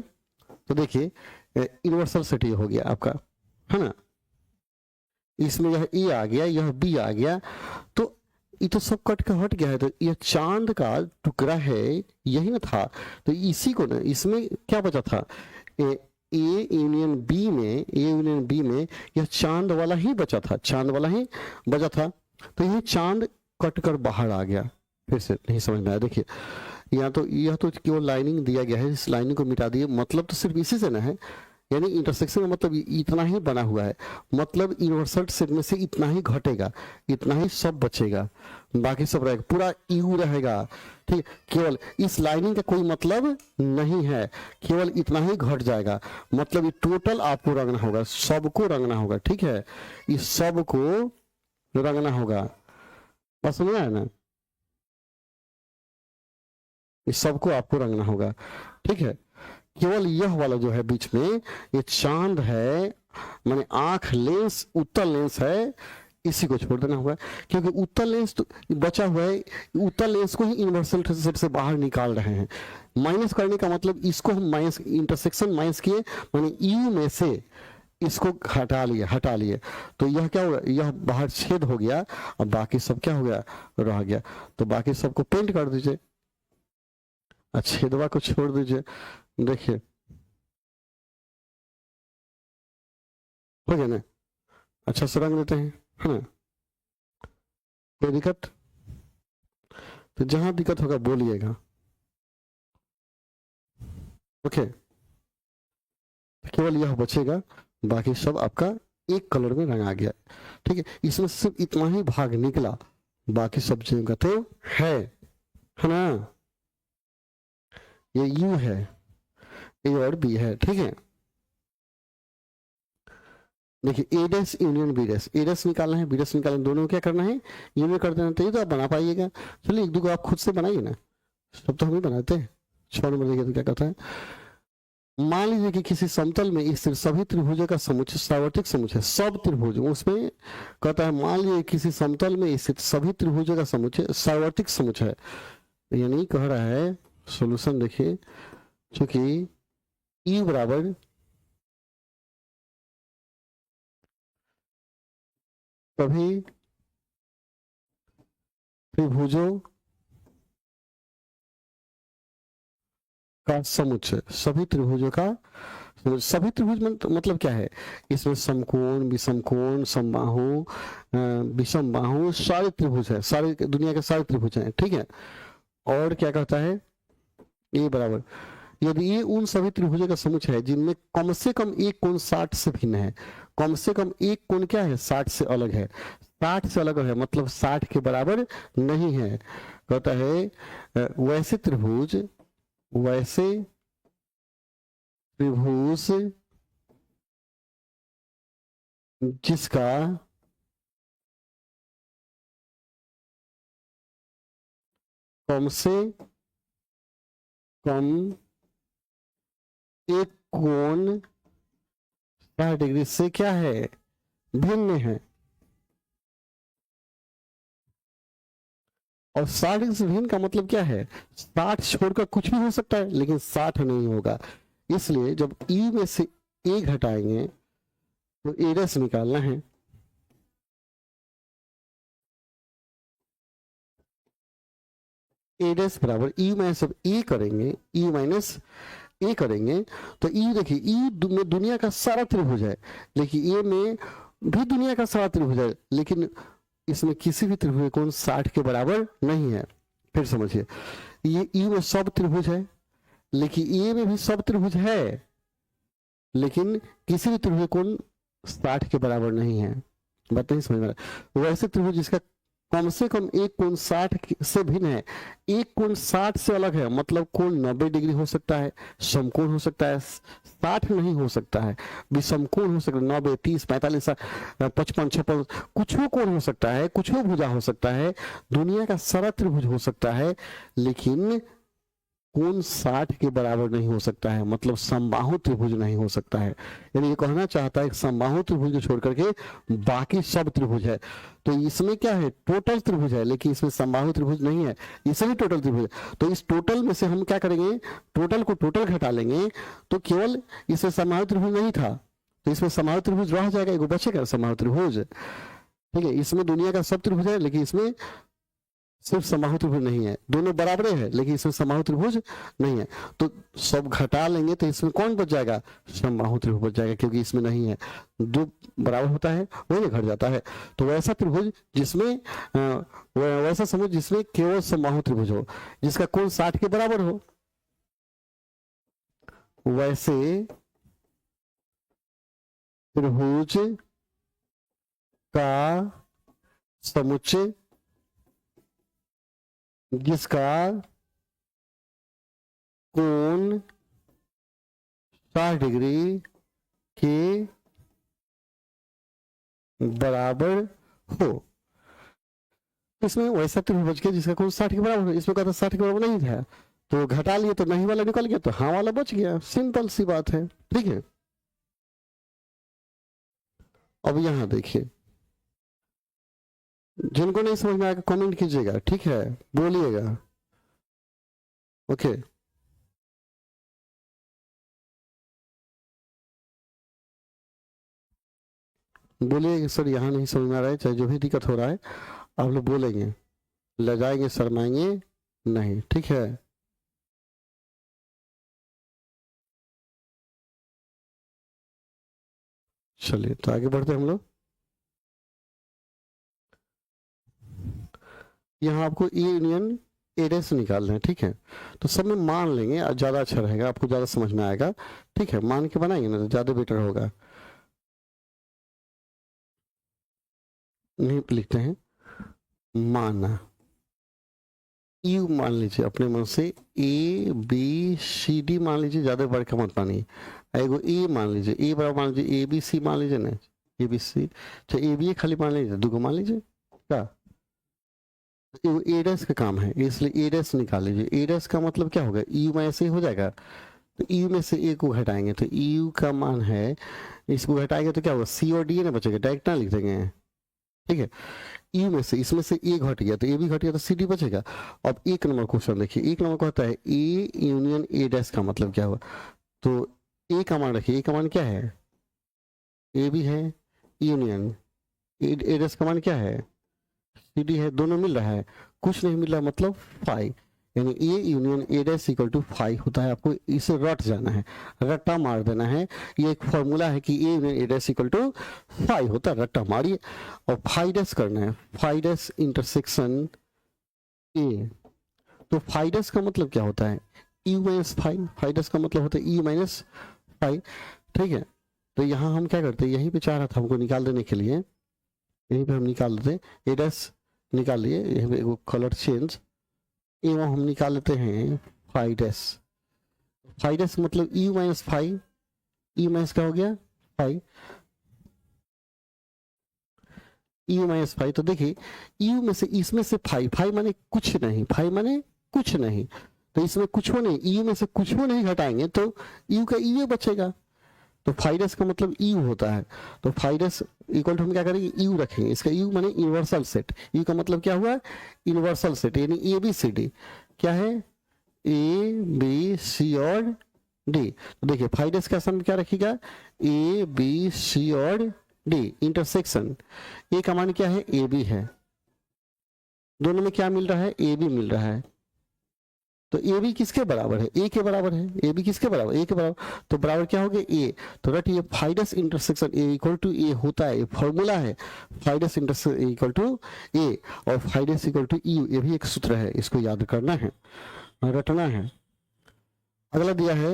तो देखिए यूनिवर्सल सेट ये हो गया आपका, है ना, इसमें यह ए आ गया, यह बी आ गया, तो ये तो सब कट का हट गया है। तो यह चांद का टुकड़ा है, यही ना था, तो इसी को ना, इसमें क्या बचा था, ए यूनियन बी में, ए यूनियन बी में यह चांद वाला ही बचा था, चांद वाला ही बचा था। तो यह चांद कट कर बाहर आ गया। फिर से नहीं समझ में आया, देखिए यहाँ तो यह तो केवल लाइनिंग दिया गया है, इस लाइनिंग को मिटा दिए, मतलब तो सिर्फ इसी से ना है, यानी इंटरसेक्शन का मतलब इतना ही बना हुआ है, मतलब यूनिवर्सल सेट में से इतना ही घटेगा, इतना ही सब बचेगा, बाकी सब रहेगा, पूरा यू रहेगा। ठीक, केवल इस लाइनिंग का कोई मतलब नहीं है, केवल इतना ही घट जाएगा, मतलब ये टोटल आपको रंगना होगा, सबको रंगना होगा। ठीक है, इस सबको रंगना होगा, बस समझ आया ना, इस सबको आपको रंगना होगा। ठीक है, केवल यह वाला जो है बीच में ये चांद है, माने आंख लेंस, उत्तल लेंस है, इसी को छोड़ देना होगा, क्योंकि उत्तल लेंस तो बचा हुआ है, उत्तल लेंस को ही यूनिवर्सल सेट से बाहर निकाल रहे हैं। माइनस करने का मतलब इसको हम माइनस, इंटरसेक्शन माइनस किए, माने यू में से इसको हटा लिए, तो यह क्या होगा, यह बाहर छेद हो गया, और बाकी सब क्या हो गया, रह गया। तो बाकी सबको पेंट कर दीजिए, छेदवा को छोड़ दीजिए, देखिए हो गया ना, अच्छा से रंग देते हैं, है ना, कोई दिक्कत, तो जहां दिक्कत होगा बोलिएगा। ओके, केवल यह बचेगा, बाकी सब आपका एक कलर में रंगा गया। ठीक है, इसमें सिर्फ इतना ही भाग निकला, बाकी सब जगह तो है ना, ये यू है, ए और बी है। ठीक है, देखिए ए डैश यूनियन बी डैश, ए डैश निकालना है, बी डैश निकालना है, दोनों को क्या करना है, यूनियन कर देना, तो आप बना पाइएगा। चलिए एक दो को आप खुद से बनाइए ना, सब तो हम ही बनाते हैं। 6 नंबर देखिए तो क्या कहता है, मान लीजिए कि किसी समतल में स्थित सभी त्रिभुजों का समुच्चय सार्वत्रिक समुच्चय, सब त्रिभुज, उसमें कहता है मान लीजिए किसी समतल में स्थित सभी त्रिभुजों का समुच्चय सार्वत्रिक समुच्चय, यानी कह रहा है सॉल्यूशन देखिए, क्योंकि ई बराबर सभी त्रिभुजों का समुच्चय, सभी त्रिभुजों का, सभी त्रिभुज मतलब क्या है, इसमें समकोण, विषमकोण, समबाहु, विषम बाहु, सारे त्रिभुज है, सारे दुनिया के सारे त्रिभुज हैं। ठीक है, और क्या कहता है, ए बराबर यदि ये उन सभी त्रिभुजों का समुच्चय है जिनमें कम से कम एक कोण 60 से भिन्न है, कम से कम एक कोण क्या है, 60 से अलग है, 60 से अलग है मतलब 60 के बराबर नहीं है। कहता है वैसे त्रिभुज जिसका कम से कम एक कोण 60 डिग्री से क्या है, भिन्न है, और 60 डिग्री से भिन्न का मतलब क्या है, 60 छोड़कर कुछ भी हो सकता है लेकिन 60 नहीं होगा। इसलिए जब ई में से ए घटाएंगे तो ए डैश निकालना है, ए डैश बराबर ई माइनस, ई करेंगे, ई माइनस ए करेंगे, तो ई देखिए, ई में दुनिया का सारा त्रिभुज है, लेकिन ए में भी दुनिया का सारा त्रिभुज है, लेकिन इसमें किसी भी त्रिभुज कोण 60 के बराबर नहीं है। फिर समझिए, ये ई में सब त्रिभुज है, लेकिन ए में भी सब त्रिभुज है, लेकिन किसी भी त्रिभुज कोण 60 के बराबर नहीं है। बात नहीं समझ में आ रहा, वैसे त्रिभुज जिसका कम से कम एक कोण 60 से भिन्न है, एक कोण 60 से अलग है, मतलब कोण 90 डिग्री हो सकता है, समकोण हो सकता है, 60 नहीं हो सकता है, विषमकोण हो सकता है, 90, 30, 45, 55, 56, कुछ भी कोण हो सकता है, कुछ भी भुजा हो सकता है, दुनिया का सारा त्रिभुज हो सकता है, लेकिन कोण 60 के बराबर नहीं हो सकता है, मतलब समबाहु त्रिभुज नहीं हो सकता है। यानी ये कहना चाहता है कि समबाहु त्रिभुज को छोड़ करके बाकी सब त्रिभुज है। तो इसमें क्या है, टोटल त्रिभुज है, लेकिन इसमें समबाहु त्रिभुज नहीं है, इसमें टोटल त्रिभुज है। तो इस टोटल में से हम क्या करेंगे, टोटल को टोटल घटा लेंगे, तो केवल इसमें समबाहु त्रिभुज नहीं था, तो इसमें समबाहु त्रिभुज रह जाएगा, एगो बचेगा समबाहु त्रिभुज। ठीक है, इसमें दुनिया का सब त्रिभुज है, लेकिन इसमें सिर्फ समबाहु त्रिभुज नहीं है। दोनों बराबर है, लेकिन इसमें समबाहु त्रिभुज नहीं है। तो सब घटा लेंगे तो इसमें कौन बच जाएगा, समबाहु त्रिभुज बच जाएगा, क्योंकि इसमें नहीं है। दो बराबर होता है वही घट जाता है। तो वैसा त्रिभुज जिसमें वैसा समझ जिसमें केवल समबाहु त्रिभुज हो, जिसका कोण 60 के बराबर हो, वैसे त्रिभुज का समुच्चय जिसका कोण 60 डिग्री के बराबर हो। इसमें वैसा त्रिभुज के जिसका कोण 60 के बराबर हो, इसमें कहता 60 के बराबर नहीं था, तो घटा लिए तो नहीं वाला निकल गया, तो हाँ वाला बच गया। सिंपल सी बात है। ठीक है, अब यहां देखिए, जिनको नहीं समझ में आएगा कमेंट कीजिएगा, ठीक है, बोलिएगा। ओके, बोलिए सर यहाँ नहीं समझ में आ रहा है, चाहे जो भी दिक्कत हो रहा है आप लोग बोलेंगे, ले जाएंगे, शर्माएंगे नहीं। ठीक है, चलिए तो आगे बढ़ते हम लोग। यहाँ आपको ए यूनियन ए डैश निकालना है। ठीक है, तो सब में मान लेंगे, ज़्यादा अच्छा रहेगा, आपको ज़्यादा समझ में आएगा। ठीक है, मान के बनाएंगे ना तो ज़्यादा बेटर होगा। नहीं लिखते हैं, माना यू मान लीजिए अपने मन से, ए बी सी डी मान लीजिए, ज़्यादा बढ़ के मत मानिए। एगो ए मान लीजिए, ए बराबर मान लीजिए ए बी सी मान लीजिए ना, ए बी सी, अच्छा ए बी खाली मान लीजिए, दो को मान लीजिए क्या, ए डैश का काम है, इसलिए ए डैश निकाल लीजिए। ए डैश का मतलब क्या होगा, यू में ऐसे ही हो जाएगा, तो यू में से ए को घटाएंगे तो यू का मान है, इसको घटाएंगे तो क्या होगा, सी और डी ना बचेगा, डायरेक्ट ना लिख देंगे। ठीक है, यू में से इसमें से ए घट गया तो ए भी घट गया तो सी डी बचेगा। अब एक नंबर क्वेश्चन देखिए, एक नंबर कहता है ए यूनियन ए डैश का मतलब क्या हुआ, तो ए का मान रखिए, ए का मान क्या है, ए भी है, यूनियन ए डैश का मान क्या है, सी डी है, दोनों मिल रहा है, कुछ नहीं मिल रहा मतलब फाइव, यानी A union A dash equal to 5 होता है। आपको इसे रट जाना है, रट्टा मार देना है। ये एक फॉर्मूला है कि A union A dash equal to 5 होता है, रट्टा मारिए और 5 डैश करना है, 5 डैश इंटरसेक्शन ए। तो 5 डैश का मतलब क्या होता है, यू माइनस 5, 5 डैश का मतलब होता है यू माइनस 5। ठीक है, तो यहाँ हम क्या करते हैं, यहीं पे चाह रहा था हमको निकाल देने के लिए, यहीं पे हम निकाल देते, ए डैश निकाल लिए, यहीं पे कलर चेंज, एवं हम निकाल लेते हैं 5 डैश, 5 डैश मतलब यू माइनस 5, यू माइनस क्या हो गया 5, यू माइनस 5। तो देखिए यू में से, इसमें से 5, 5 माने कुछ नहीं, 5 माने कुछ नहीं, तो इसमें कुछ हो नहीं, यू में से कुछ हो नहीं घटाएंगे तो यू का यू बचेगा, तो 5 डैश का मतलब यू होता है। तो 5 डैश इक्वल टू हम क्या करेंगे, यू रखेंगे, इसका यू माने यूनिवर्सल सेट, यू का मतलब क्या हुआ, यूनिवर्सल सेट, यानी ए बी सी डी क्या है, ए बी सी और डी। तो देखिए 5 डैश का सम क्या रखिएगा, ए बी सी और डी, इंटरसेक्शन ए का मान क्या है, ए बी है, दोनों में क्या मिल रहा है, ए बी मिल रहा है, तो ए बी किसके बराबर है, ए के बराबर है, ए बी किसके बराबर, ए के बराबर, तो बराबर क्या हो गया ए, तो रटिए 5 dash intersection A equal to A होता है, फॉर्मूला है 5 dash intersection equal to A और 5 डैश इक्वल टू यू, ये भी एक सूत्र है, इसको याद करना है, रटना है। अगला दिया है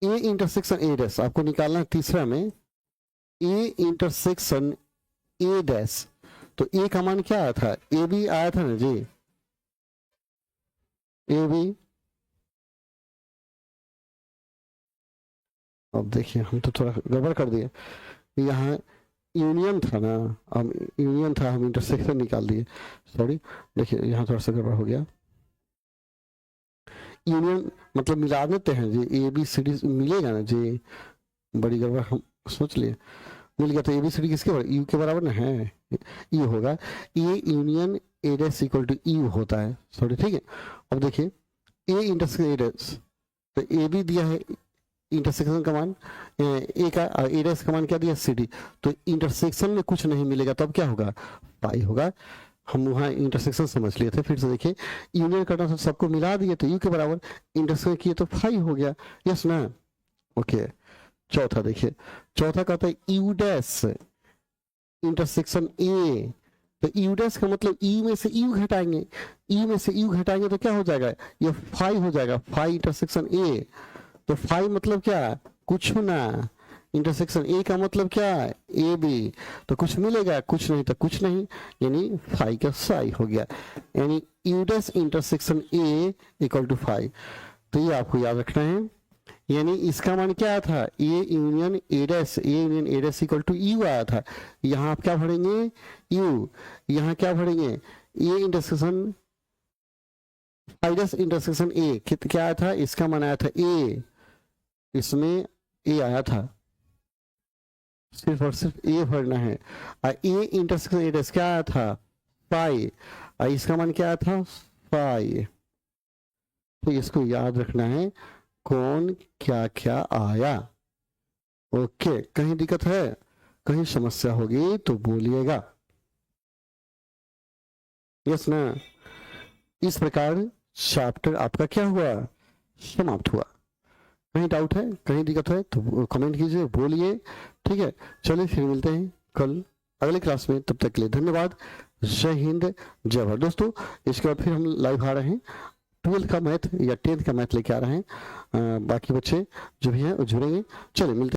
ए इंटरसेक्शन ए डैश, आपको निकालना है तीसरा में, ए इंटरसेक्शन ए डैश, तो ए का मान क्या आया था, ए बी आया था ना जी, ए बी। अब देखिए हम तो थोड़ा गड़बड़ कर दिए, यहाँ यूनियन था ना, अब यूनियन था, हम इंटरसेक्शन निकाल दिए, सॉरी। देखिए यहाँ थोड़ा सा गड़बड़ हो गया, यूनियन मतलब मिला देते हैं जी, ए बी सी डी मिलेगा ना जी, बड़ी गड़बड़ हम सोच लिए, मिल गया। तो ए बी सी डी किसके बराबर, यू के बराबर ना है, यू होगा, A union A dash equal to U होता है, सॉरी ठीक है। अब देखिए ए इंटरसेक्शन ए डैश, तो ए बी दिया है इंटरसेक्शन का मान ए का, ए डैश का मान क्या दिया सी डी, तो इंटरसेक्शन में कुछ नहीं मिलेगा तब क्या होगा, पाई होगा। हम वहाँ इंटरसेक्शन समझ लिए थे, फिर से देखिए यूनियन करना तो सबको मिला दिए तो यू के बराबर, इंटरसेक्शन किए तो फाई हो गया, यस ना, ओके। चौथा देखिए, चौथा कहता है यू डैश इंटरसेक्शन ए, तो यू डैश का मतलब यू में से यू घटाएंगे, यू में से यू घटाएंगे तो क्या हो जाएगा, ये फाई हो जाएगा, फाई इंटरसेक्शन ए, तो फाई मतलब क्या, कुछ ना, इंटरसेक्शन ए का मतलब क्या है, ए बी, तो कुछ मिलेगा, कुछ नहीं तो कुछ नहीं, यानी फाई का साई हो गया, यानी U dash intersection A equal to phi. तो ये आपको याद रखना है, यानी इसका मान क्या आया था, A union A dash, A union A dash equal to U आया था, यहाँ आप क्या भरेंगे यू, यहाँ क्या भरेंगे A intersection phi dash intersection A, क्या आया था, इसका मान आया था ए, इसमें ए आया था, सिर्फ और सिर्फ ए भरना है, और ए इंटरसेक्शन ए डैश क्या आया था फाई, और इसका मान क्या आया था फाई। तो इसको याद रखना है कौन क्या क्या आया, ओके। कहीं दिक्कत है, कहीं समस्या होगी तो बोलिएगा, यस ना। इस प्रकार चैप्टर आपका क्या हुआ, समाप्त हुआ। कहीं डाउट है, कहीं दिक्कत है तो कमेंट कीजिए, बोलिए, ठीक है। चलिए फिर मिलते हैं कल अगले क्लास में, तब तक के लिए धन्यवाद, जय हिंद जय भारत। दोस्तों इसके बाद फिर हम लाइव आ रहे हैं, 12th का मैथ या 10th का मैथ लेके आ रहे हैं, बाकी बच्चे जो भी हैं वो जुड़ेंगे। चलिए मिलते हैं।